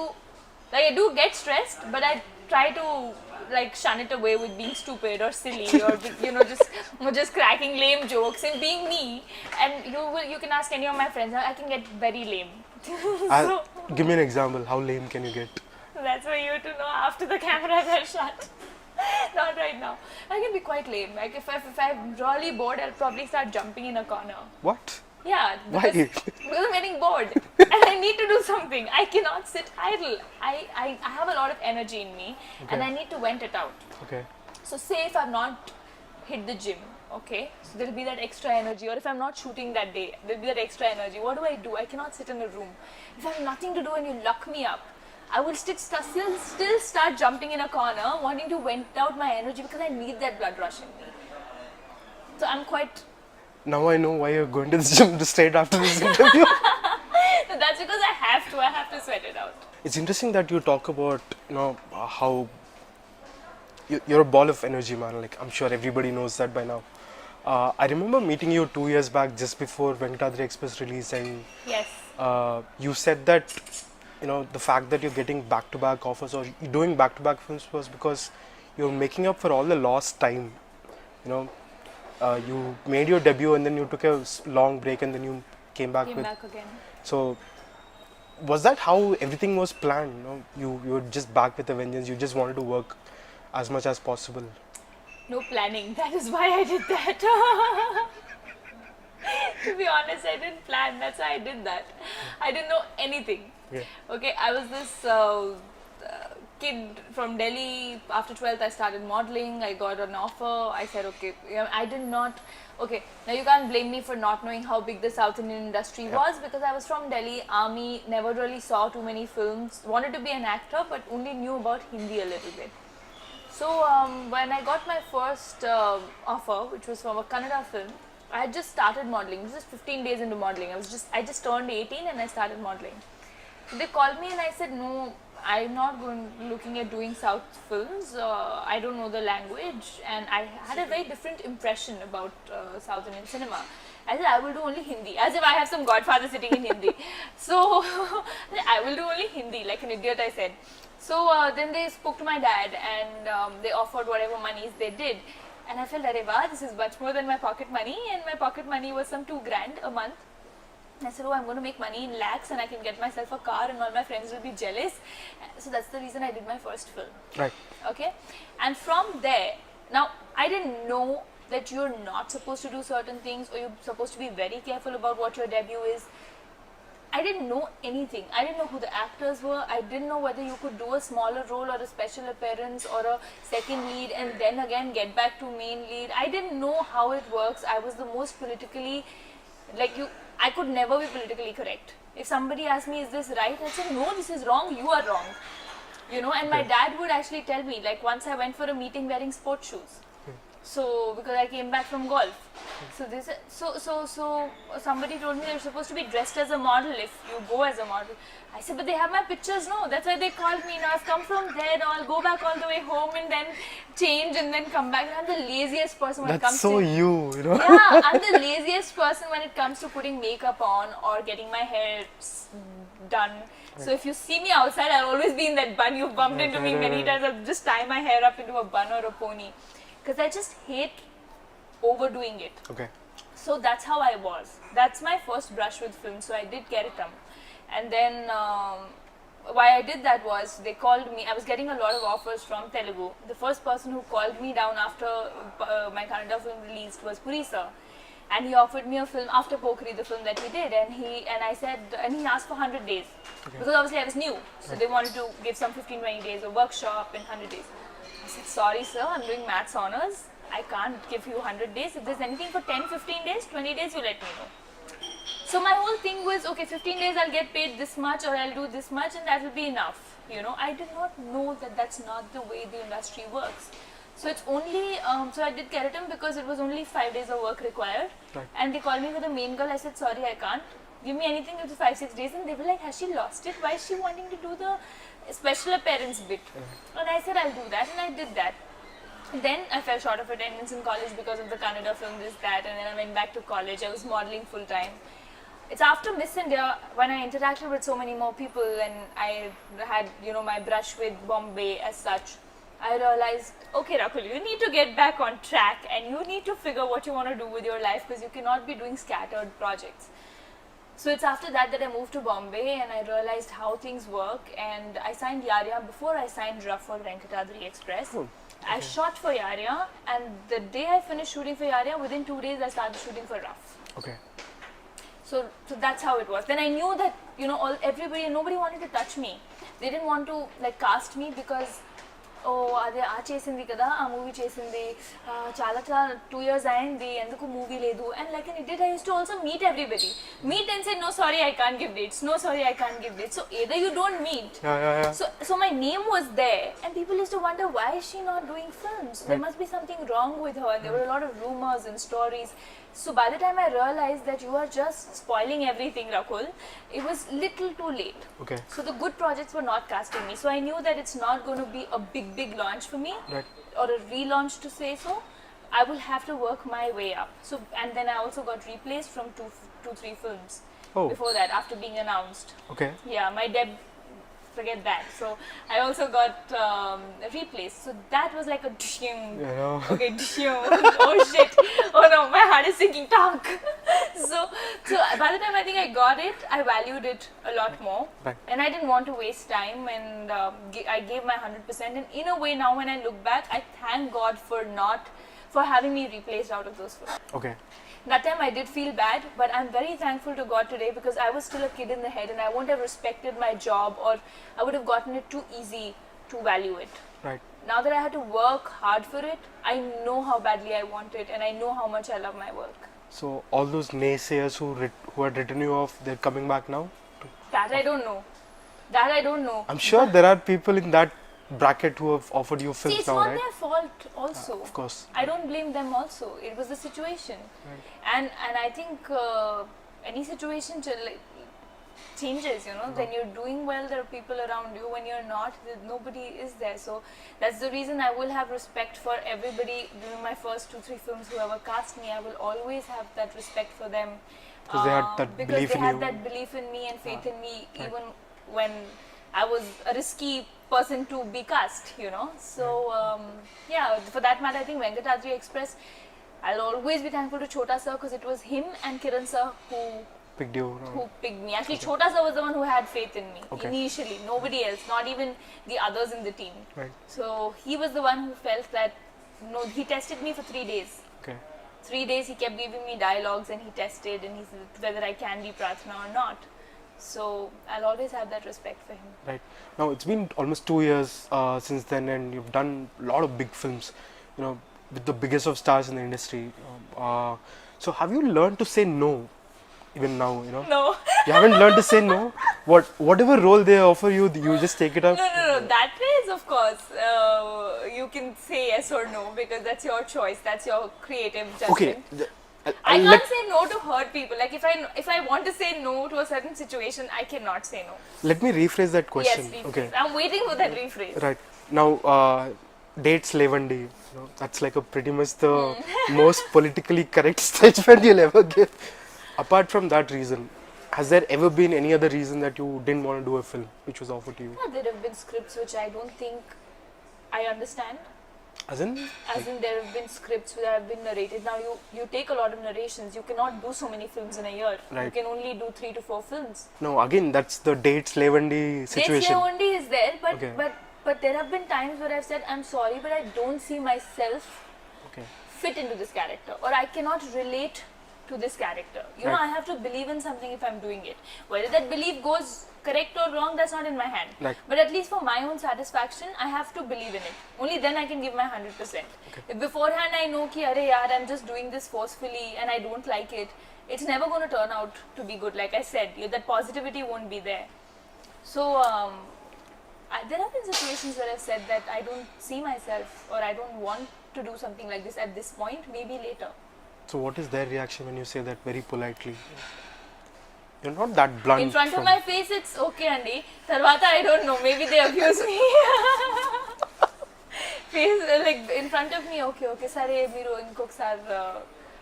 S2: like I do get stressed, but I try to like shun it away with being stupid or silly or you know just cracking lame jokes and being me. And you can ask any of my friends, I can get very lame. So
S1: Give me an example. How lame can you get?
S2: that's for you to know after the cameras are shut. Not right now. I can be quite lame. Like if I'm really bored, I'll probably start jumping in a corner.
S1: What?
S2: Yeah,
S1: Why?
S2: because I'm getting bored and I need to do something. I cannot sit idle. I have a lot of energy in me and
S1: Okay.
S2: I need to vent it out.
S1: Okay.
S2: So say if I've not hit the gym, okay, so there'll be that extra energy, or if I'm not shooting that day, there'll be that extra energy. What do? I cannot sit in a room. If I have nothing to do and you lock me up, I will still start jumping in a corner, wanting to vent out my energy because I need that blood rush in me. So I'm quite.
S1: Now I know why you're going to the gym straight after this interview.
S2: That's because I have to sweat it out.
S1: It's interesting that you talk about, how you're a ball of energy, man. Like, I'm sure everybody knows that by now. I remember meeting you 2 years back, just before Venkatadri Express release, and
S2: Yes.
S1: you said that, the fact that you're getting back-to-back offers or you're doing back-to-back films was because you're making up for all the lost time. You made your debut and then you took a long break and then you came back
S2: Came
S1: with.
S2: back again.
S1: So, was that how everything was planned? You were just back with a vengeance. You just wanted to work as much as possible.
S2: No planning. That is why I did that. To be honest, I didn't plan. That's why I did that. I didn't know anything.
S1: Yeah.
S2: Okay, I was this kid from Delhi. After 12th, I started modeling. I got an offer. I said, okay, I did not. Okay, now you can't blame me for not knowing how big the South Indian industry was, because I was from Delhi, army, never really saw too many films. Wanted to be an actor, but only knew about Hindi a little bit. So when I got my first offer, which was from a Kannada film, I had just started modeling. This is 15 days into modeling. I just turned 18 and I started modeling. They called me and I said, no, I'm not looking at doing South films. I don't know the language, and I had a very different impression about South Indian cinema. I said, I will do only Hindi, as if I have some godfather sitting in Hindi. So I will do only Hindi, like an idiot I said. So then they spoke to my dad and they offered whatever monies they did. And I felt, wow, this is much more than my pocket money, and my pocket money was some 2 grand a month. And I said, oh, I'm going to make money in lakhs and I can get myself a car and all my friends will be jealous. So that's the reason I did my first film.
S1: Right.
S2: Okay. And from there, now I didn't know that you're not supposed to do certain things, or you're supposed to be very careful about what your debut is. I didn't know anything. I didn't know who the actors were. I didn't know whether you could do a smaller role or a special appearance or a second lead and then again get back to main lead. I didn't know how it works. I was the most politically, I could never be politically correct. If somebody asked me, is this right? I said, no, this is wrong, you are wrong. And my dad would actually tell me, like once I went for a meeting wearing sports shoes. So, because I came back from golf. So somebody told me you're supposed to be dressed as a model if you go as a model. I said, but they have my pictures, no. That's why they called me. Now I've come from there, now I'll go back all the way home and then change and then come back. I'm the laziest person when it comes
S1: That's so
S2: to... Yeah, I'm the laziest person when it comes to putting makeup on or getting my hair done. So if you see me outside, I'll always be in that bun. You've bumped into me many times. I'll just tie my hair up into a bun or a pony. Because I just hate overdoing it.
S1: Okay.
S2: So that's how I was. That's my first brush with film. So I did Keratam. And then why I did that was they called me. I was getting a lot of offers from Telugu. The first person who called me down after my Kannada film released was Puri sir. And he offered me a film after Pokri, the film that we did. And he asked for 100 days.
S1: Okay.
S2: Because obviously I was new. So they wanted to give some 15-20 days of workshop in 100 days. I said, sorry sir, I'm doing maths honors. I can't give you 100 days. If there's anything for 10, 15 days, 20 days, you let me know. So my whole thing was, okay, 15 days I'll get paid this much or I'll do this much and that will be enough. You know, I did not know that that's not the way the industry works. So it's only, so I did Keratam because it was only 5 days of work required.
S1: Right.
S2: And they called me for the main girl. I said, sorry, I can't. Give me anything up to 5-6 days. And they were like, has she lost it? Why is she wanting to do the special appearance bit? And I said, I'll do that. And I did that. Then I fell short of attendance in college because of the Kannada film, this, that. And then I went back to college. I was modeling full time. It's after Miss India when I interacted with so many more people and I had, you know, my brush with Bombay as such. I realized, okay Rakul, you need to get back on track and you need to figure what you want to do with your life because you cannot be doing scattered projects. So it's after that that I moved to Bombay and I realized how things work and I signed Yarya before I signed Rough for Venkatadri Express.
S1: Oh, okay.
S2: I shot for Yarya and the day I finished shooting for Yarya, within 2 days I started shooting for Rough.
S1: Okay.
S2: So that's how it was. Then I knew that, you know, everybody, nobody wanted to touch me. They didn't want to like cast me because అదే ఆ చేసింది కదా ఆ movie చేసింది చాలా 2 years అయింది ఎందుకు movie లేదు and like an idiot I used to also meet everybody and say no sorry I can't give dates, no sorry I can't give dates. So either you don't meet. So my name was there and people used to wonder why is she not doing films. There must be something wrong with her and there were a lot of rumors and stories. So by the time I realized that you are just spoiling everything, Rakul, it was little too late.
S1: Okay.
S2: So the good projects were not casting me. So I knew that it's not going to be a big launch for me,
S1: Right.
S2: or a relaunch to say so. I will have to work my way up. So and then I also got replaced from 3 films before that after being announced.
S1: Okay.
S2: Yeah, my forget that. So I also got replaced. So that was like a okay, oh shit, oh no, my heart is sinking. Talk. so by the time I think I got it, I valued it a lot more.
S1: Right.
S2: And I didn't want to waste time and I gave my 100%. And in a way now when I look back, I thank God for having me replaced out of those films.
S1: Okay.
S2: That time I did feel bad, but I'm very thankful to God today because I was still a kid in the head and I wouldn't have respected my job or I would have gotten it too easy to value it.
S1: Right.
S2: Now that I had to work hard for it, I know how badly I want it and I know how much I love my work.
S1: So all those naysayers who had written you off, they're coming back now?
S2: That I don't know.
S1: I'm sure there are people in that bracket who have offered you films
S2: See, it's
S1: now,
S2: not
S1: right?
S2: their fault also.
S1: Of course.
S2: I don't blame them also. It was the situation.
S1: Right.
S2: And I think any situation changes, you know. When you're doing well, there are people around you. When you're not, nobody is there. So that's the reason I will have respect for everybody. During my first 2-3 films, whoever cast me, I will always have that respect for them.
S1: Because they had that belief in you.
S2: Because they had that belief in me and faith in me, even when I was a risky person to be cast, you know. So yeah, for that matter, I think Venkatadri Express, I'll always be thankful to Chota sir because it was him and Kiran sir who
S1: Picked you.
S2: picked me. Actually, Chota sir was the one who had faith in me initially. Nobody else, not even the others in the team.
S1: Right.
S2: So he was the one who felt that. No, he tested me for 3 days.
S1: Okay.
S2: 3 days he kept giving me dialogues and he tested and he said whether I can be Prathna or not. So I'll always have that respect for him.
S1: Right. Now it's been almost 2 years since then, and you've done a lot of big films, you know, with the biggest of stars in the industry. So have you learned to say no, even now? You know.
S2: No.
S1: You haven't learned to say no. Whatever role they offer you, you just take it up.
S2: No. That is, of course, you can say yes or no because that's your choice. That's your creative judgment.
S1: Okay.
S2: I can't say no to hurt people. Like if I want to say no to a certain situation, I cannot say no.
S1: Let me rephrase that question.
S2: Yes, rephrase.
S1: Okay.
S2: I'm waiting for that rephrase.
S1: Right. Now, dates Levandi. You know, that's like a pretty much the most politically correct statement you'll ever give. Apart from that reason, has there ever been any other reason that you didn't want to do a film which was offered to you?
S2: Yeah, there have been scripts which I don't think I understand.
S1: As in?
S2: As in, there have been scripts that have been narrated. Now, you take a lot of narrations. You cannot do so many films in a year.
S1: Right.
S2: You can only do 3 to 4 films.
S1: No, again, that's the dates Levandi situation.
S2: Dates only is there, but,
S1: Okay.
S2: but there have been times where I've said, I'm sorry, but I don't see myself
S1: Okay.
S2: fit into this character, or I cannot relate to this character. You know,
S1: Right.
S2: I have to believe in something if I'm doing it. Whether that belief goes correct or wrong, that's not in my hand.
S1: Right.
S2: But at least for my own satisfaction, I have to believe in it. Only then I can give my 100%.
S1: Okay.
S2: If beforehand I know ki, arey yaar, I'm just doing this forcefully and I don't like it, it's never going to turn out to be good. Like I said, that positivity won't be there. So, there have been situations where I've said that I don't see myself or I don't want to do something like this at this point, maybe later.
S1: So what is their reaction when you say that very politely? You're not that blunt.
S2: In front of my face, it's okay, Andy. Tarvata, I don't know. Maybe they abuse me. Face, like in front of me, okay, sare, miro inko sar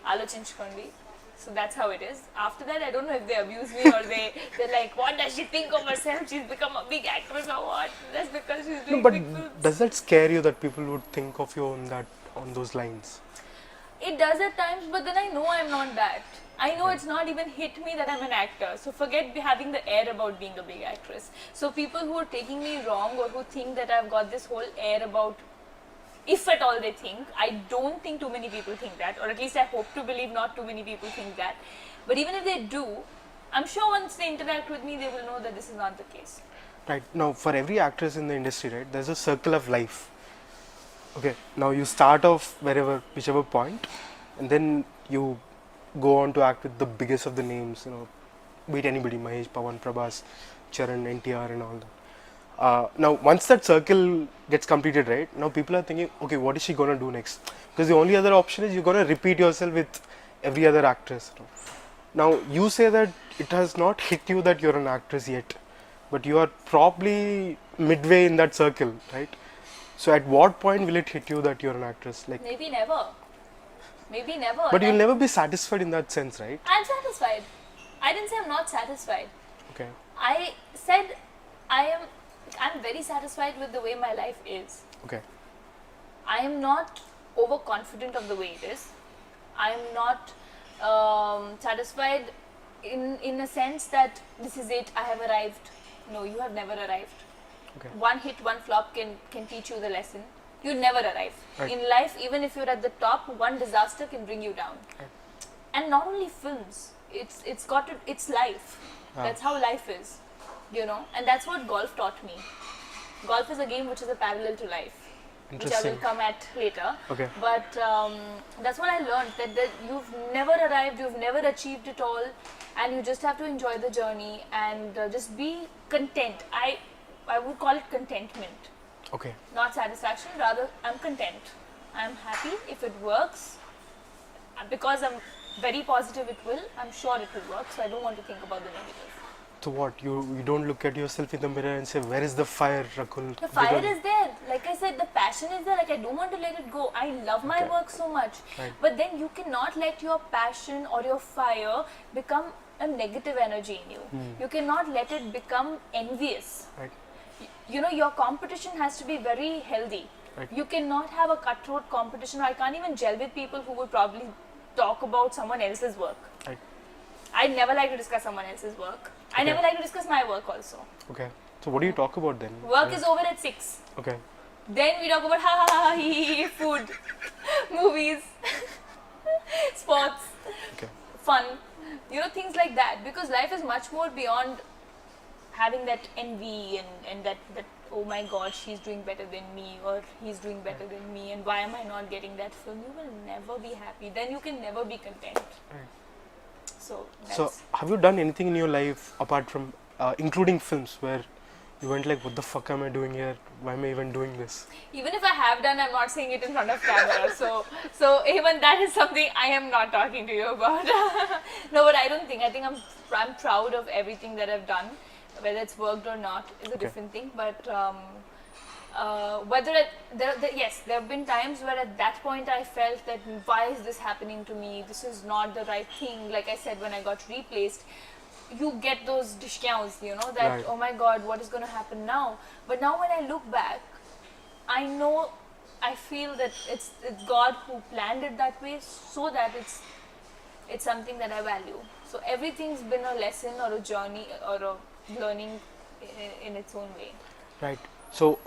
S2: alochinchukondi. So that's how it is. After that, I don't know if they abuse me or they're like, what does she think of herself? She's become a big actress or what? That's because she's doing
S1: No, but
S2: big films.
S1: does that scare you that people would think of you on those lines?
S2: It does at times, but then I know I'm not that. I know it's not even hit me that I'm an actor. So forget having the air about being a big actress. So people who are taking me wrong or who think that I've got this whole air about, if at all they think, I don't think too many people think that, or at least I hope to believe not too many people think that. But even if they do, I'm sure once they interact with me, they will know that this is not the case.
S1: Right. Now, for every actress in the industry, right, there's a circle of life. Okay. Now you start off whichever point, and then you go on to act with the biggest of the names. You know, beat anybody, Mahesh, Pawan, Prabhas, Charan, NTR, and all that. Now, once that circle gets completed, right, now people are thinking, okay, what is she gonna do next? Because the only other option is you're gonna repeat yourself with every other actress. You know. Now, you say that it has not hit you that you're an actress yet, but you are probably midway in that circle, right? So, at what point will it hit you that you're an actress? Like,
S2: Maybe never. Maybe never.
S1: but you'll never be satisfied in that sense, right?
S2: I'm satisfied. I didn't say I'm not satisfied.
S1: Okay.
S2: I said I'm very satisfied with the way my life is.
S1: Okay.
S2: I am not overconfident of the way it is. I am not satisfied in a sense that this is it, I have arrived. No, you have never arrived.
S1: Okay.
S2: One hit, one flop can teach you the lesson. You never arrive.
S1: Right.
S2: In life, even if you're at the top, one disaster can bring you down.
S1: Right.
S2: And not only films, it's life.
S1: Ah.
S2: That's how life is, you know. And that's what golf taught me. Golf is a game which is a parallel to life, which I will
S1: Interesting.
S2: come at later.
S1: Okay.
S2: But that's what I learned, that you've never arrived, you've never achieved it all, and you just have to enjoy the journey and just be content. I would call it contentment,
S1: Okay.
S2: not satisfaction. Rather, I'm content. I'm happy if it works. Because I'm very positive it will, I'm sure it will work. So I don't want to think about the negative.
S1: So what? You don't look at yourself in the mirror and say, where is the fire, Rakul?
S2: The fire
S1: Because-
S2: is there. Like I said, the passion is there. Like I don't want to let it go. I love my
S1: Okay.
S2: work so much.
S1: Right.
S2: But then you cannot let your passion or your fire become a negative energy in you. You cannot let it become envious.
S1: Right.
S2: You know, your competition has to be very healthy.
S1: Right.
S2: You cannot have a cutthroat competition. I can't even gel with people who would probably talk about someone else's work.
S1: Right.
S2: I never like to discuss someone else's work. I
S1: Okay.
S2: never like to discuss my work also.
S1: Okay. So what do you talk about then?
S2: Work
S1: Yeah.
S2: is over at 6.
S1: Okay.
S2: Then we talk about ha ha ha hee hee, food, movies, sports,
S1: Okay.
S2: fun, you know, things like that. Because life is much more beyond having that envy and that oh my god, she's doing better than me or he's doing better than me and why am I not getting that film? You will never be happy. Then you can never be content.
S1: Right.
S2: So that's
S1: So have you done anything in your life apart from, including films, where you went like, what the fuck am I doing here? Why am I even doing this?
S2: even if I have done, I'm not saying it in front of camera. So even that is something I am not talking to you about. No, but I don't think. I think I'm proud of everything that I've done, whether it's worked or not is a
S1: Okay.
S2: different thing. But yes, there have been times where at that point I felt that why is this happening to me? This is not the right thing. Like I said, when I got replaced, you get those dishkyans, you know, that
S1: Right.
S2: oh my god, what is going to happen now? But now when I look back, I know I feel that it's God who planned it that way, so that it's something that I value. So everything's been a lesson or a journey or a learning in its own way.
S1: Right. So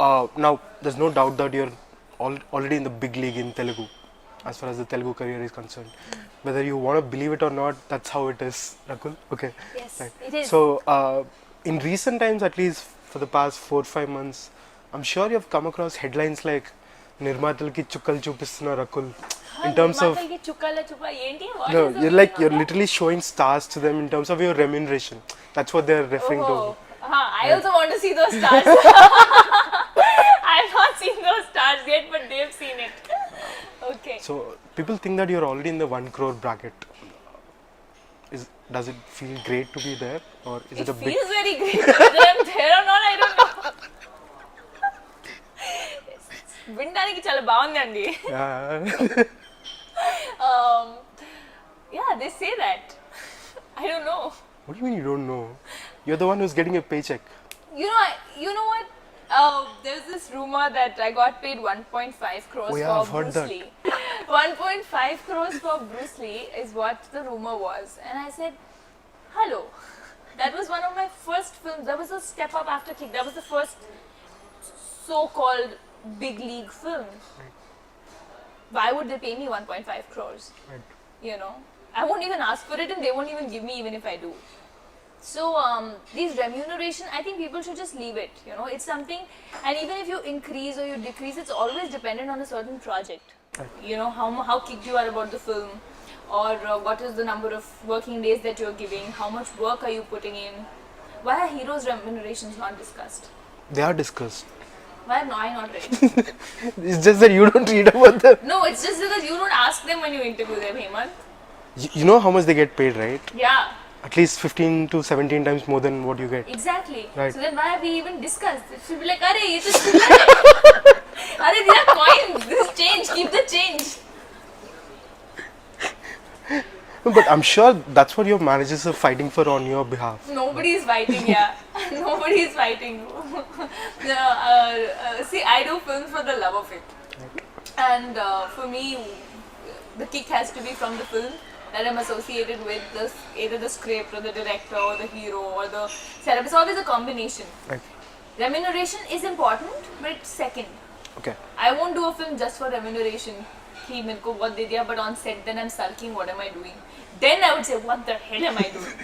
S1: now there's no doubt that you're already in the big league in Telugu, as far as the Telugu career is concerned. Whether you want to believe it or not, that's how it is, Rakul. Okay.
S2: Yes,
S1: Right.
S2: it is.
S1: So in recent times, at least for the past 4-5 months, I'm sure you've come across headlines like Nirmatalki chukkal chupistunna Rakul. In terms of
S2: Matalki chukkala chukka enti? What
S1: no,
S2: is the
S1: you're
S2: meaning
S1: like
S2: of
S1: you're
S2: that?
S1: literally showing stars to them in terms of your remuneration. That's what they're referring
S2: Oh,
S1: to.
S2: I also want to see those stars. I've not seen those stars yet, but they've seen it. Okay.
S1: So people think that you're already in the 1 crore bracket. Does it feel great to be there, or is it a big?
S2: Feels very great. Whether I'm there or not, I don't know. వినడానికి చాలా బాగుందండి. Yeah, they say that. I don't know.
S1: What do you mean you don't know? You're the one who's getting a paycheck.
S2: You know what? There's this rumor that I got paid 1.5 crores
S1: Oh, yeah, I've
S2: for
S1: heard
S2: Bruce
S1: that.
S2: Lee. 1.5 crores for Bruce Lee is what the rumor was. And I said, hello. That was one of my first films. That was a step up after Kick. That was the first so-called big league film. Why would they pay me 1.5 crores?
S1: Right.
S2: You know, I won't even ask for it and they won't even give me even if I do. So these remuneration, I think people should just leave it. You know, it's something, and even if you increase or you decrease, it's always dependent on a certain project.
S1: Right.
S2: You know, how kicked you are about the film, or what is the number of working days that you're giving, how much work are you putting in. Why are heroes' remunerations not discussed?
S1: They are discussed.
S2: Why am I not ready?
S1: It's just that you don't read about them.
S2: No, it's just because you don't ask them when you interview them, Hemant.
S1: You know how much they get paid, right?
S2: Yeah,
S1: At least 15 to 17 times more than what you get.
S2: exactly.
S1: Right.
S2: So then why have we even discussed? It should be like, Arey, ये तो चिल्ला है. Arey, these are coins. This is change. Keep the change.
S1: But I'm sure that's what your managers are fighting for on your behalf.
S2: Nobody is fighting, yeah. Nobody is fighting. See, I do films for the love of it. And for me, the kick has to be from the film that I'm associated with, either the script or the director or the hero or the setup. It's always a combination.
S1: Right.
S2: Remuneration is important, but it's second.
S1: Okay.
S2: I won't do a film just for remuneration. He मेरे को बहुत दे दिया, but on set then I'm sulking. What am I doing? Then I would say, what the hell am I doing?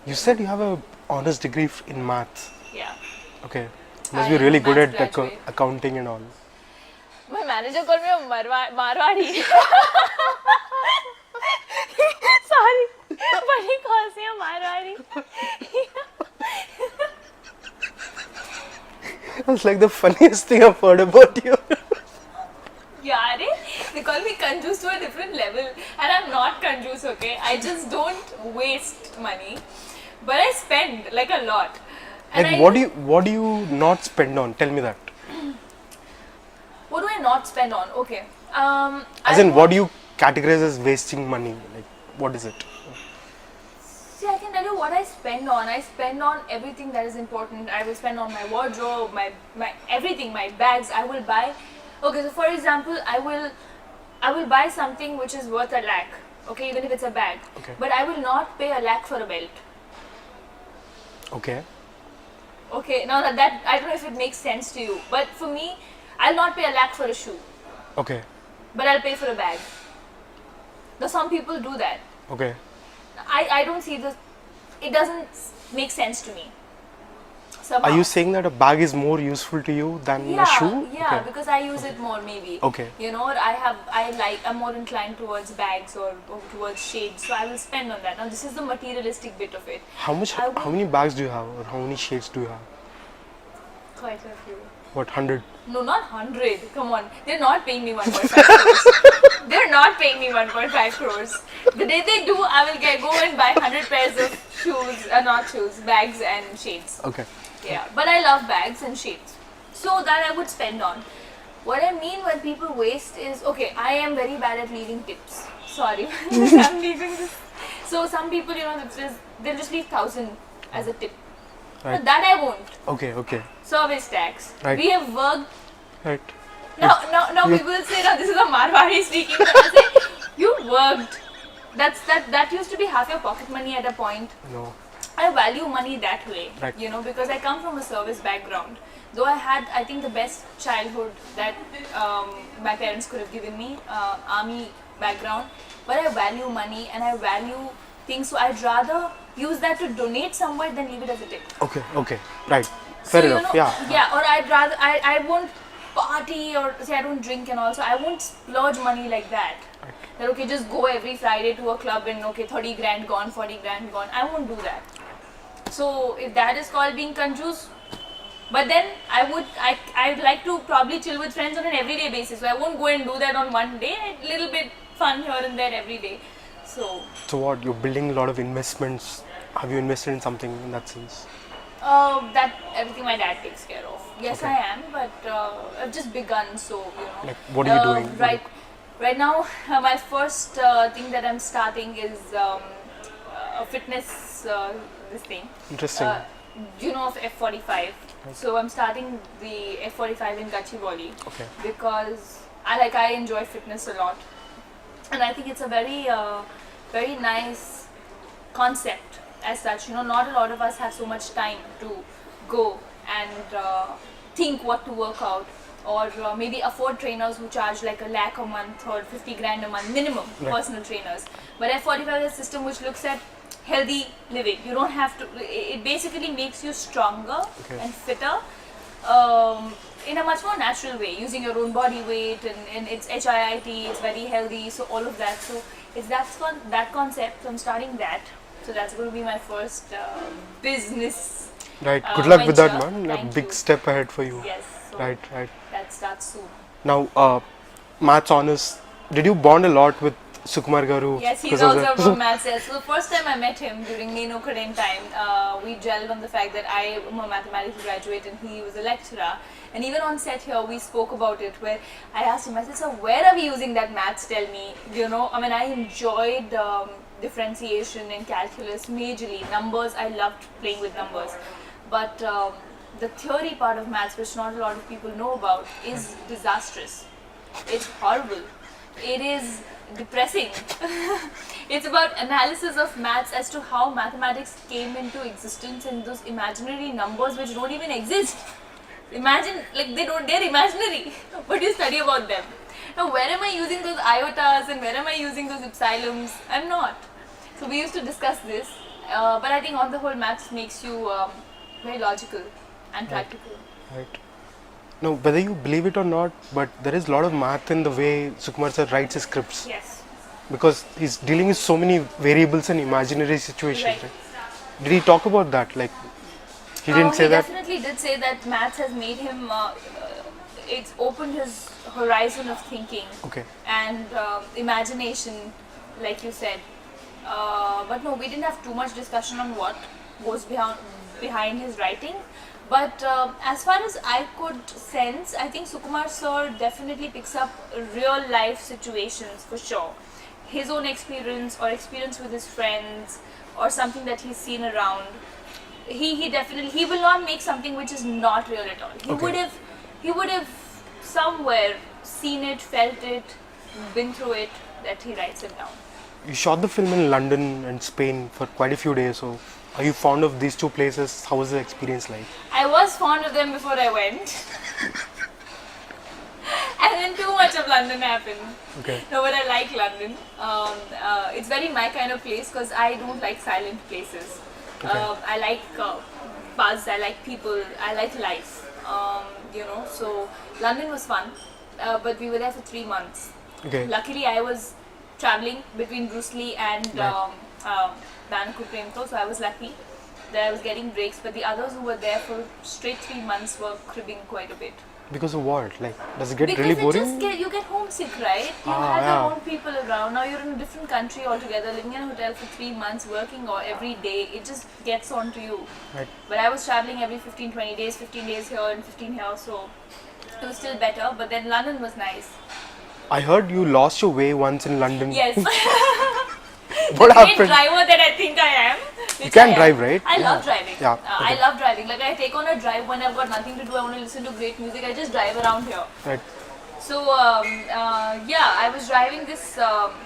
S1: You said you have a honors degree in maths.
S2: Yeah.
S1: Okay.
S2: I
S1: Must be
S2: am
S1: really
S2: a
S1: good
S2: maths
S1: at
S2: graduate.
S1: accounting and all.
S2: My manager called me a Marwadi. Sorry, but he calls me a Marwadi.
S1: That's like the funniest thing I've heard about you.
S2: Yeah, they call me Kanjus to a different level, and I'm not Kanjus, okay? I just don't waste money, but I spend like a lot. And
S1: Like what do you not spend on? Tell me that.
S2: What do I not spend on? Okay.
S1: As in, what do you categorize as wasting money? Like, what is it?
S2: See, I can tell you what I spend on. I spend on everything that is important. I will spend on my wardrobe, my everything, my bags. I will buy. Okay, so for example, I will buy something which is worth 1 lakh. Okay, even if it's a bag.
S1: Okay.
S2: But I will not pay 1 lakh for a belt.
S1: Okay.
S2: Okay, now that I don't know if it makes sense to you, but for me, I'll not pay 1 lakh for a shoe,
S1: Okay.
S2: but I'll pay for a bag. Now some people do that.
S1: Okay.
S2: I don't see this. It doesn't make sense to me. Somehow.
S1: Are you saying that a bag is more useful to you than a shoe?
S2: Yeah,
S1: Okay.
S2: because I use it more maybe.
S1: Okay.
S2: You know, I'm more inclined towards bags or towards shades, so I will spend on that. Now this is the materialistic bit of it.
S1: How many bags do you have, or how many shades do you have?
S2: Quite a few.
S1: What, 100?
S2: No, not 100. Come on. They're not paying me 1.5 crores. They're not paying me 1.5 crores. The day they do, I will go and buy 100 pairs of shoes, not shoes, bags and shades.
S1: Okay.
S2: Yeah, but I love bags and shades. So that I would spend on. What I mean when people waste is, okay, I am very bad at leaving tips. Sorry, I'm leaving this. So some people, you know, they'll just leave 1,000 as a tip.
S1: Right.
S2: But that I won't.
S1: Okay.
S2: Service tax.
S1: Right.
S2: We have worked
S1: Right.
S2: Now people will say, "No, this is a Marwari speaking." But I say, "You worked. That used to be half your pocket money at a point."
S1: No.
S2: I value money that way,
S1: Right.
S2: you know, because I come from a service background. Though I had, I think, the best childhood that my parents could have given me, army background, but I value money and I value things, so I'd rather use that to donate somewhere than leave it as a tip.
S1: Okay, right. Fair
S2: So,
S1: enough.
S2: you know, yeah, or I'd rather, I won't party or say I don't drink and all, so I won't splurge money like that. That okay, just go every Friday to a club and okay, 30 grand gone, 40 grand gone. I won't do that. So if that is called being conjuice, but then I'd like to probably chill with friends on an everyday basis. So I won't go and do that on one day. A little bit fun here and there every day. So
S1: what? You're building a lot of investments. Have you invested in something in that sense?
S2: that everything my dad takes care of. Yes,
S1: Okay.
S2: I am, but I've just begun. So you know.
S1: Like, what are you doing?
S2: Right now, my first thing that I'm starting is a fitness this thing.
S1: Interesting.
S2: You know of F45. So I'm starting the F45 in Gachibowli
S1: Okay.
S2: because I enjoy fitness a lot, and I think it's a very nice concept as such. You know, not a lot of us have so much time to go and think what to work out, or maybe afford trainers who charge like a lakh a month or 50 grand a month minimum,
S1: Right.
S2: personal trainers. But F45 is a system which looks at healthy living. You don't have to, it basically makes you stronger
S1: Okay.
S2: and fitter in a much more natural way, using your own body weight, and it's HIIT, it's very healthy, so all of that. So it's that concept, so I'm starting that. So that's going to be my first business.
S1: Right. Good luck with that,
S2: venture.
S1: man. A
S2: Thank
S1: big
S2: you.
S1: step ahead for you.
S2: Yes, so
S1: Right.
S2: that starts soon.
S1: Now, maths honors. Did you bond a lot with Sukumar Garu?
S2: Yes, he's
S1: Because of
S2: also
S1: the-
S2: from maths. Yes. So the first time I met him during Nino Kaden time, we gelled on the fact that I am a mathematics graduate and he was a lecturer. And even on set here, we spoke about it, where I asked him, I said, "So where are we using that maths? Tell me." You know, I mean, I enjoyed differentiation and calculus majorly. Numbers, I loved playing with numbers. But the theory part of maths, which not a lot of people know about, is disastrous. It's horrible. It is depressing. It's about analysis of maths as to how mathematics came into existence and those imaginary numbers which don't even exist. Imagine, like they're imaginary, but you study about them. Now, where am I using those iotas and where am I using those epsilons? I'm not. So we used to discuss this, but I think on the whole, maths makes you very logical and practical.
S1: Right. No, whether you believe it or not, but there is a lot of math in the way Sukumar sir writes his scripts,
S2: Yes.
S1: because he's dealing with so many variables and imaginary situations.
S2: Right.
S1: Right? Did he talk about that? Like, he didn't say
S2: He
S1: that.
S2: definitely did say that maths has made him, it's opened his horizon of thinking
S1: Okay.
S2: and imagination, like you said. But no, we didn't have too much discussion on what goes behind his writing. But as far as I could sense, I think Sukumar sir definitely picks up real life situations for sure. His own experience or experience with his friends or something that he's seen around. He definitely, he will not make something which is not real at all. He would have somewhere seen it, felt it, been through it, that he writes it down.
S1: You shot the film in London and Spain for quite a few days. So, are you fond of these two places? How was the experience like?
S2: I was fond of them before I went. And then too much of London happened.
S1: Okay.
S2: No, but I like London. It's very my kind of place because I don't like silent places.
S1: Okay.
S2: I like buzz, I like people, I like life. You know, so London was fun, but we were there for 3 months.
S1: Okay.
S2: Luckily, I was traveling between Bruce Lee and
S1: Right.
S2: Rakul, so I was lucky that I was getting breaks. But the others who were there for straight 3 months were cribbing quite a bit.
S1: Because of what? Like, does it get
S2: Because
S1: really boring?
S2: you get homesick, right? You
S1: Ah,
S2: have
S1: yeah.
S2: your own people around. Now you're in a different country altogether, living in a hotel for 3 months, working or every day. It just gets on to you.
S1: Right.
S2: But I was traveling every 15, 20 days, 15 days here and 15 here, so it was still better. But then London was nice.
S1: I heard you lost your way once in London.
S2: Yes.
S1: What
S2: Great
S1: happened?
S2: driver that I think I am.
S1: You can drive, right?
S2: I
S1: Yeah.
S2: love driving.
S1: Yeah,
S2: I
S1: okay.
S2: love driving. Like I take on a drive when I've got nothing to do. I want to listen to great music. I just drive around here.
S1: Right.
S2: So yeah, I was driving this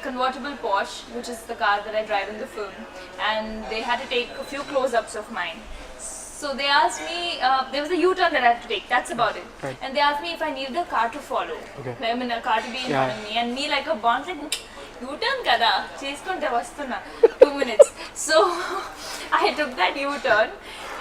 S2: convertible Porsche, which is the car that I drive in the film, and they had to take a few close-ups of mine. So they asked me, there was a U-turn that I had to take, that's about it.
S1: Right.
S2: And they asked me if I needed a car to follow.
S1: Okay.
S2: I mean a car to be in front of me, and me like a bomb like, U-turn kada, cheskunte vastunna, 2 minutes. So I took that U-turn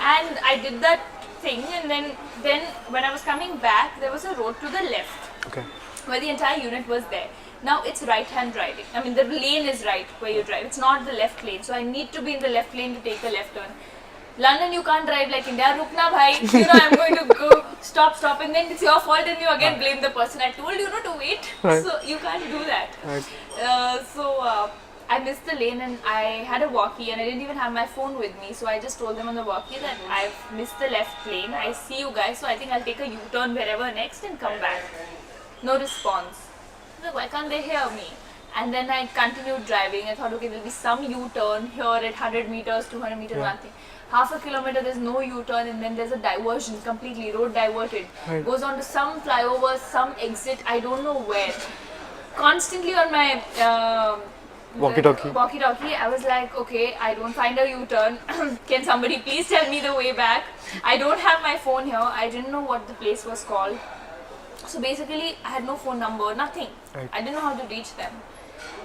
S2: and I did that thing, and then when I was coming back, there was a road to the left.
S1: Okay.
S2: Where the entire unit was there. Now it's right-hand driving. I mean, the lane is right where you drive. It's not the left lane. So I need to be in the left lane to take a left turn. London, you can't drive like India. Rukna bhai. You know, I'm going to go stop, and then it's your fault, and you again blame the person. I told you not to wait.
S1: Right.
S2: So you can't do that.
S1: Right.
S2: I missed the lane, and I had a walkie, and I didn't even have my phone with me. So I just told them on the walkie that I've missed the left lane. I see you guys, so I think I'll take a U-turn wherever next and come back. No response. Like, why can't they hear me? And then I continued driving. I thought, okay, there'll be some U-turn here at 100 meters, 200 meters, nothing. Half a kilometer, there's no U-turn, and then there's a diversion, completely road diverted.
S1: Right.
S2: Goes on to some flyover, some exit, I don't know where. Constantly on my
S1: walkie-talkie,
S2: I was like, okay, I don't find a U-turn. Can somebody please tell me the way back? I don't have my phone here. I didn't know what the place was called. So basically, I had no phone number, nothing.
S1: Right.
S2: I didn't know how to reach them.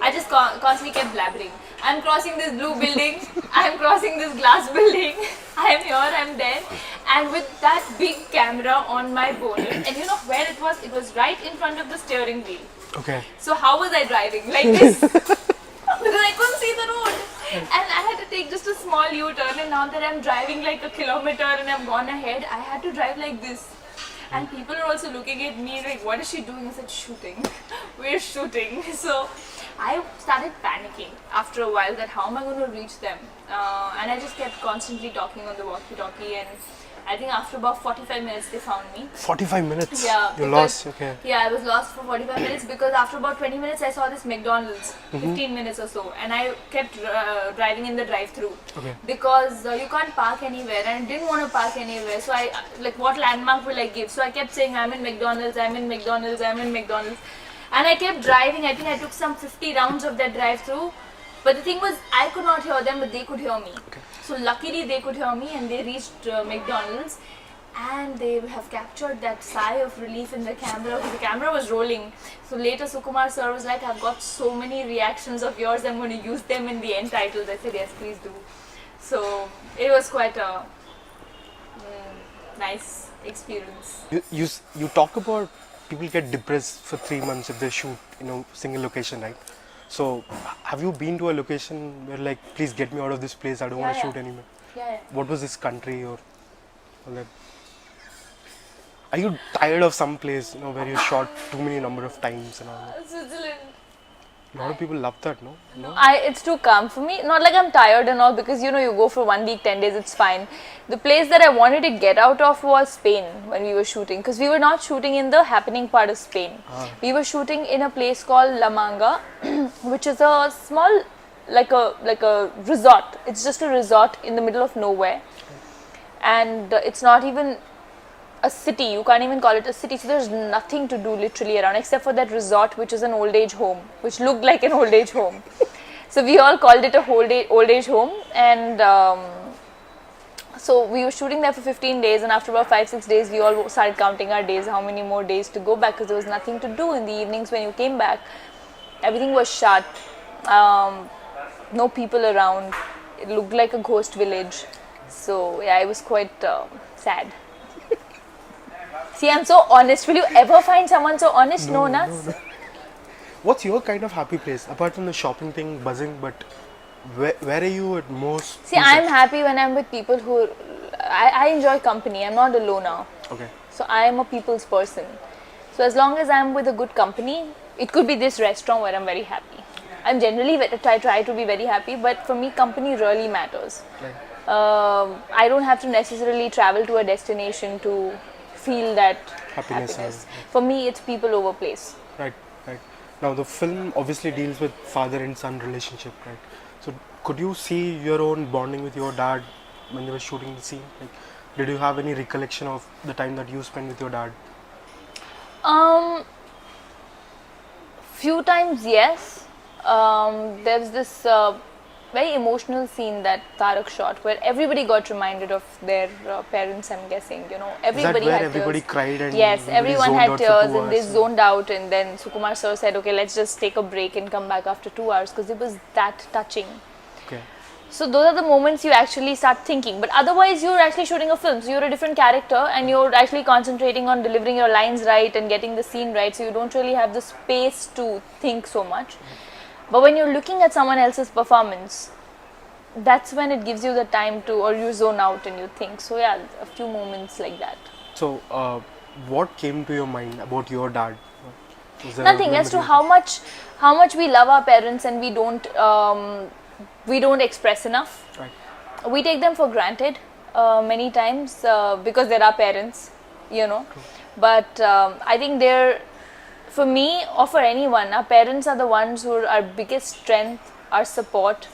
S2: I just constantly kept blabbering. I'm crossing this blue building. I'm crossing this glass building. I'm here, I'm there. And with that big camera on my bonnet, and you know where it was? It was right in front of the steering wheel.
S1: Okay.
S2: So how was I driving? Like this? Because I couldn't see the road. And I had to take just a small U-turn, and now that I'm driving like a kilometer and I've gone ahead, I had to drive like this. And people are also looking at me like, what is she doing? I said, shooting. We're shooting. So I started panicking after a while that how am I going to reach them? And I just kept constantly talking on the walkie-talkie, and I think after about 45 minutes they found me.
S1: 45 minutes?
S2: Yeah.
S1: You lost, okay.
S2: Yeah, I was lost for 45 minutes because after about 20 minutes I saw this McDonald's, 15 minutes or so, and I kept driving in the drive-through.
S1: Okay.
S2: Because you can't park anywhere, and I didn't want to park anywhere. So I, like, what landmark will I give? So I kept saying, I'm in McDonald's, I'm in McDonald's, I'm in McDonald's. And I kept driving. I think I took some 50 rounds of that drive-through. But the thing was, I could not hear them, but they could hear me.
S1: Okay.
S2: So luckily they could hear me, and they reached McDonald's, and they have captured that sigh of relief in the camera because the camera was rolling. So later Sukumar sir was like, I've got so many reactions of yours, I'm going to use them in the end titles. I said, yes, please do. So it was quite a nice experience.
S1: You talk about people get depressed for 3 months if they shoot, single location, right? So have you been to a location where like, please get me out of this place, I don't want to shoot anymore?
S2: Yeah.
S1: What was this country or like? Are you tired of some place, where you shot too many number of times and all that?
S2: Switzerland.
S1: A lot of people love that, no?
S2: It's too calm for me. Not like I'm tired and all, because you go for 1 week, 10 days, it's fine. The place that I wanted to get out of was Spain when we were shooting, because we were not shooting in the happening part of Spain. We were shooting in a place called La Manga, which is a small, like a resort. It's just a resort in the middle of nowhere, and it's not even a city. You can't even call it a city. So there's nothing to do literally around except for that resort, which is an old age home, which looked like an old age home. So we all called it a old age home, and so we were shooting there for 15 days, and after about 5-6 days we all started counting our days, how many more days to go back, because there was nothing to do in the evenings when you came back. Everything was shut, no people around. It looked like a ghost village. So yeah, it was quite sad. See, I'm so honest. Will you ever find someone so honest? No.
S1: What's your kind of happy place? Apart from the shopping thing, buzzing, but where are you at most?
S2: See, I'm happy when I'm with people who... I enjoy company. I'm not a loner.
S1: Okay.
S2: So I am a people's person. So as long as I'm with a good company, it could be this restaurant where I'm very happy. I'm generally try to be very happy, but for me, company really matters.
S1: Right.
S2: I don't have to necessarily travel to a destination to feel that happiness. For me, it's people over place.
S1: Right. Now the film obviously deals with father and son relationship, right? So could you see your own bonding with your dad when you were shooting the scene? Like, did you have any recollection of the time that you spent with your dad?
S2: Few times, yes. There's this very emotional scene that Tarak shot where everybody got reminded of their parents, I'm guessing. You know,
S1: Is that
S2: everybody
S1: where
S2: had
S1: everybody
S2: tears.
S1: cried and
S2: Yes,
S1: everybody
S2: everyone
S1: zoned
S2: had
S1: out for
S2: tears
S1: 2
S2: and they
S1: hours?
S2: zoned out, and then Sukumar sir said, okay, let's just take a break and come back after 2 hours because it was that touching.
S1: Okay.
S2: So those are the moments you actually start thinking, but otherwise you're actually shooting a film, so you're a different character and you're actually concentrating on delivering your lines right and getting the scene right, so you don't really have the space to think so much. But when you're looking at someone else's performance, that's when it gives you the time to, or you zone out and you think. So yeah, a few moments like that.
S1: So, what came to your mind about your dad? Was there a
S2: Nothing, as to
S1: memory?
S2: how much we love our parents and we don't express enough.
S1: Right.
S2: We take them for granted many times because they're our parents, you know. But I think for me or for anyone, our parents are the ones who are our biggest strength, our support.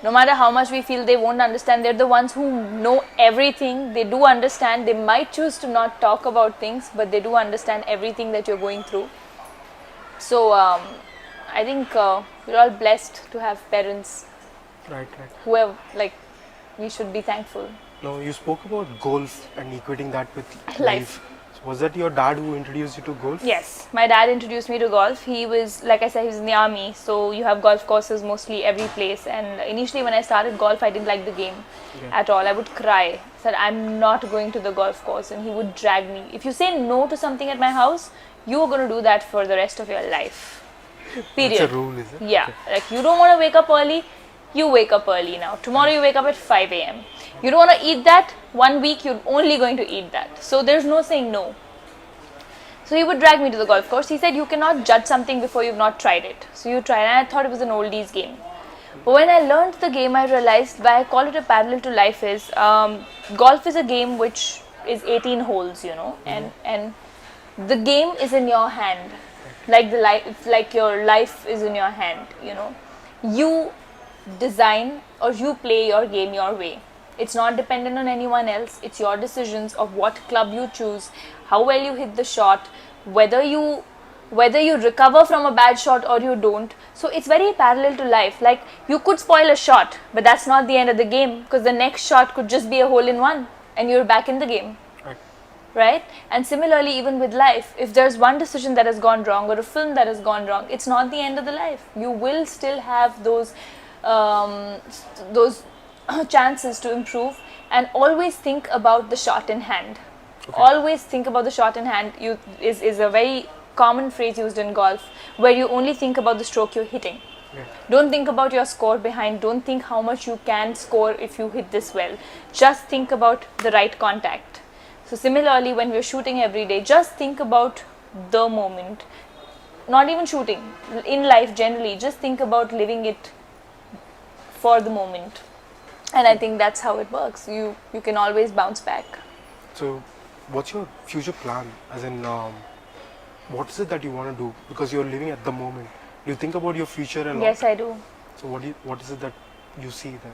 S2: No matter how much we feel they won't understand, they're the ones who know everything. They do understand. They might choose to not talk about things, but they do understand everything that you're going through. So I think we're all blessed to have parents.
S1: Right.
S2: Whoever, like, we should be thankful.
S1: Now, you spoke about golf and equating that with
S2: Life.
S1: life. So was that your dad who introduced you to golf?
S2: Yes, my dad introduced me to golf. He was, like I said, he was in the army, so you have golf courses mostly every place. And initially, when I started golf, I didn't like the game at all. I would cry. I said, I'm not going to the golf course, and he would drag me. If you say no to something at my house, you are going to do that for the rest of your life. Period.
S1: That's a rule, is it?
S2: Yeah,
S1: Okay.
S2: like you don't want to wake up early, you wake up early now. Tomorrow you wake up at 5 a.m. You don't want to eat that, 1 week you're only going to eat that. So there's no saying no. So he would drag me to the golf course. He said you cannot judge something before you've not tried it. So you try, and I thought it was an oldies game. But when I learned the game, I realized why I call it a parallel to life is golf is a game which is 18 holes, you know, and the game is in your hand, like your life is in your hand, you know. You design or you play your game your way. It's not dependent on anyone else. It's your decisions of what club you choose, how well you hit the shot, whether you recover from a bad shot or you don't. So it's very parallel to life. Like, you could spoil a shot, but that's not the end of the game, because the next shot could just be a hole in one and you're back in the game. Right? And similarly, even with life, if there's one decision that has gone wrong or a film that has gone wrong, it's not the end of the life. You will still have those chances to improve, and always think about the shot in hand. Always think about the shot in hand is a very common phrase used in golf, where you only think about the stroke you're hitting. Don't think about your score behind. Don't think how much you can score if you hit this well. Just think about the right contact. So similarly, when we're shooting every day, just think about the moment. Not even shooting, in life generally, just think about living it for the moment. And I think that's how it works. You can always bounce back.
S1: So, what's your future plan? As in, what is it that you want to do? Because you're living at the moment. Do you think about your future a lot?
S2: Yes, I do.
S1: So, what is it that you see there?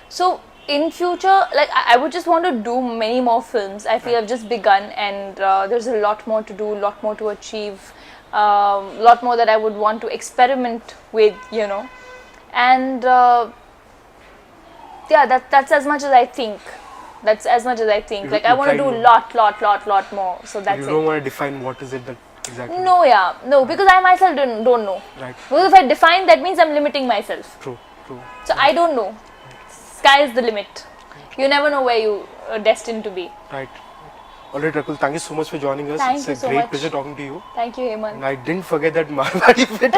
S2: So in future, like, I would just want to do many more films. I feel I've just begun, and there's a lot more to do, a lot more to achieve, a lot more that I would want to experiment with, you know. And yeah, that's as much as I think. That's as much as I think. Like, I want to do a lot more. So that's it.
S1: You don't want to define what is it that exactly?
S2: No, because I myself don't know.
S1: Right.
S2: Because if I define, that means I'm limiting myself.
S1: True.
S2: So I don't know. Sky is the limit. You never know where you are destined to be.
S1: Right. Alright, Rakul, thank you so much for joining us.
S2: Thank you
S1: it's
S2: so
S1: a great
S2: much.
S1: pleasure talking to you.
S2: Thank you, Hemant.
S1: And I didn't forget that Marwari bit.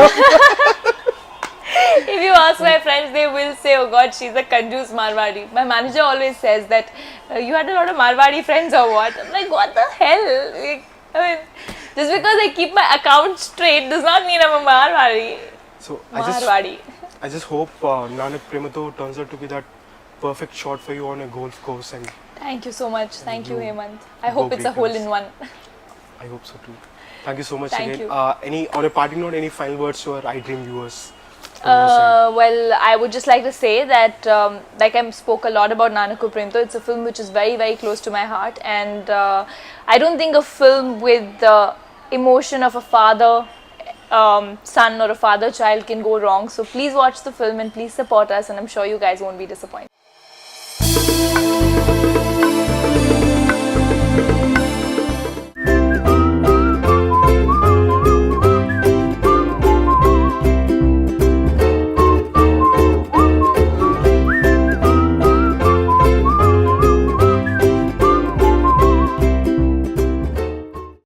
S2: If you ask my friends, they will say, oh God, she's a Kanjus Marwari. My manager always says that, you had a lot of Marwari friends or what? I'm like, what the hell? Like, I mean, just because I keep my account straight does not mean I'm a Marwari.
S1: So I just hope Nanak Premato turns out to be that perfect shot for you on a golf course. And
S2: thank you so much. Thank you, Hemant. I hope it's a hole in one.
S1: I hope so too. Thank you so much
S2: Thank
S1: again.
S2: you.
S1: On a parting note, any final words to our iDream viewers?
S2: Well, I would just like to say that, like I spoke a lot about Nanaku Premto, it's a film which is very, very close to my heart, and I don't think a film with the emotion of a father son or a father child can go wrong. So please watch the film and please support us, and I'm sure you guys won't be disappointed.